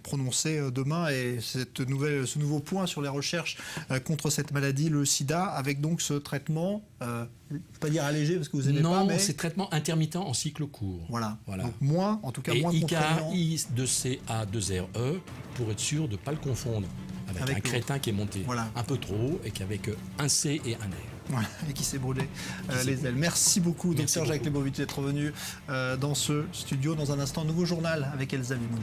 prononcer demain et ce nouveau point sur les recherches contre cette maladie, le sida, avec donc ce traitement, pas dire allégé parce que vous n'aimez pas, mais... Non, c'est traitement intermittent en cycle court. Voilà. Donc moins, en tout cas moins contraignant. Et IKI2CA2RE pour être sûr de ne pas le confondre avec un crétin qui est monté un peu trop haut et qu'avec un C et un R. Voilà, et qui s'est brûlé les ailes. Merci beaucoup, docteur Jacques Leibowitz, d'être venu dans ce studio. Dans un instant, nouveau journal avec Elsa Vimoun.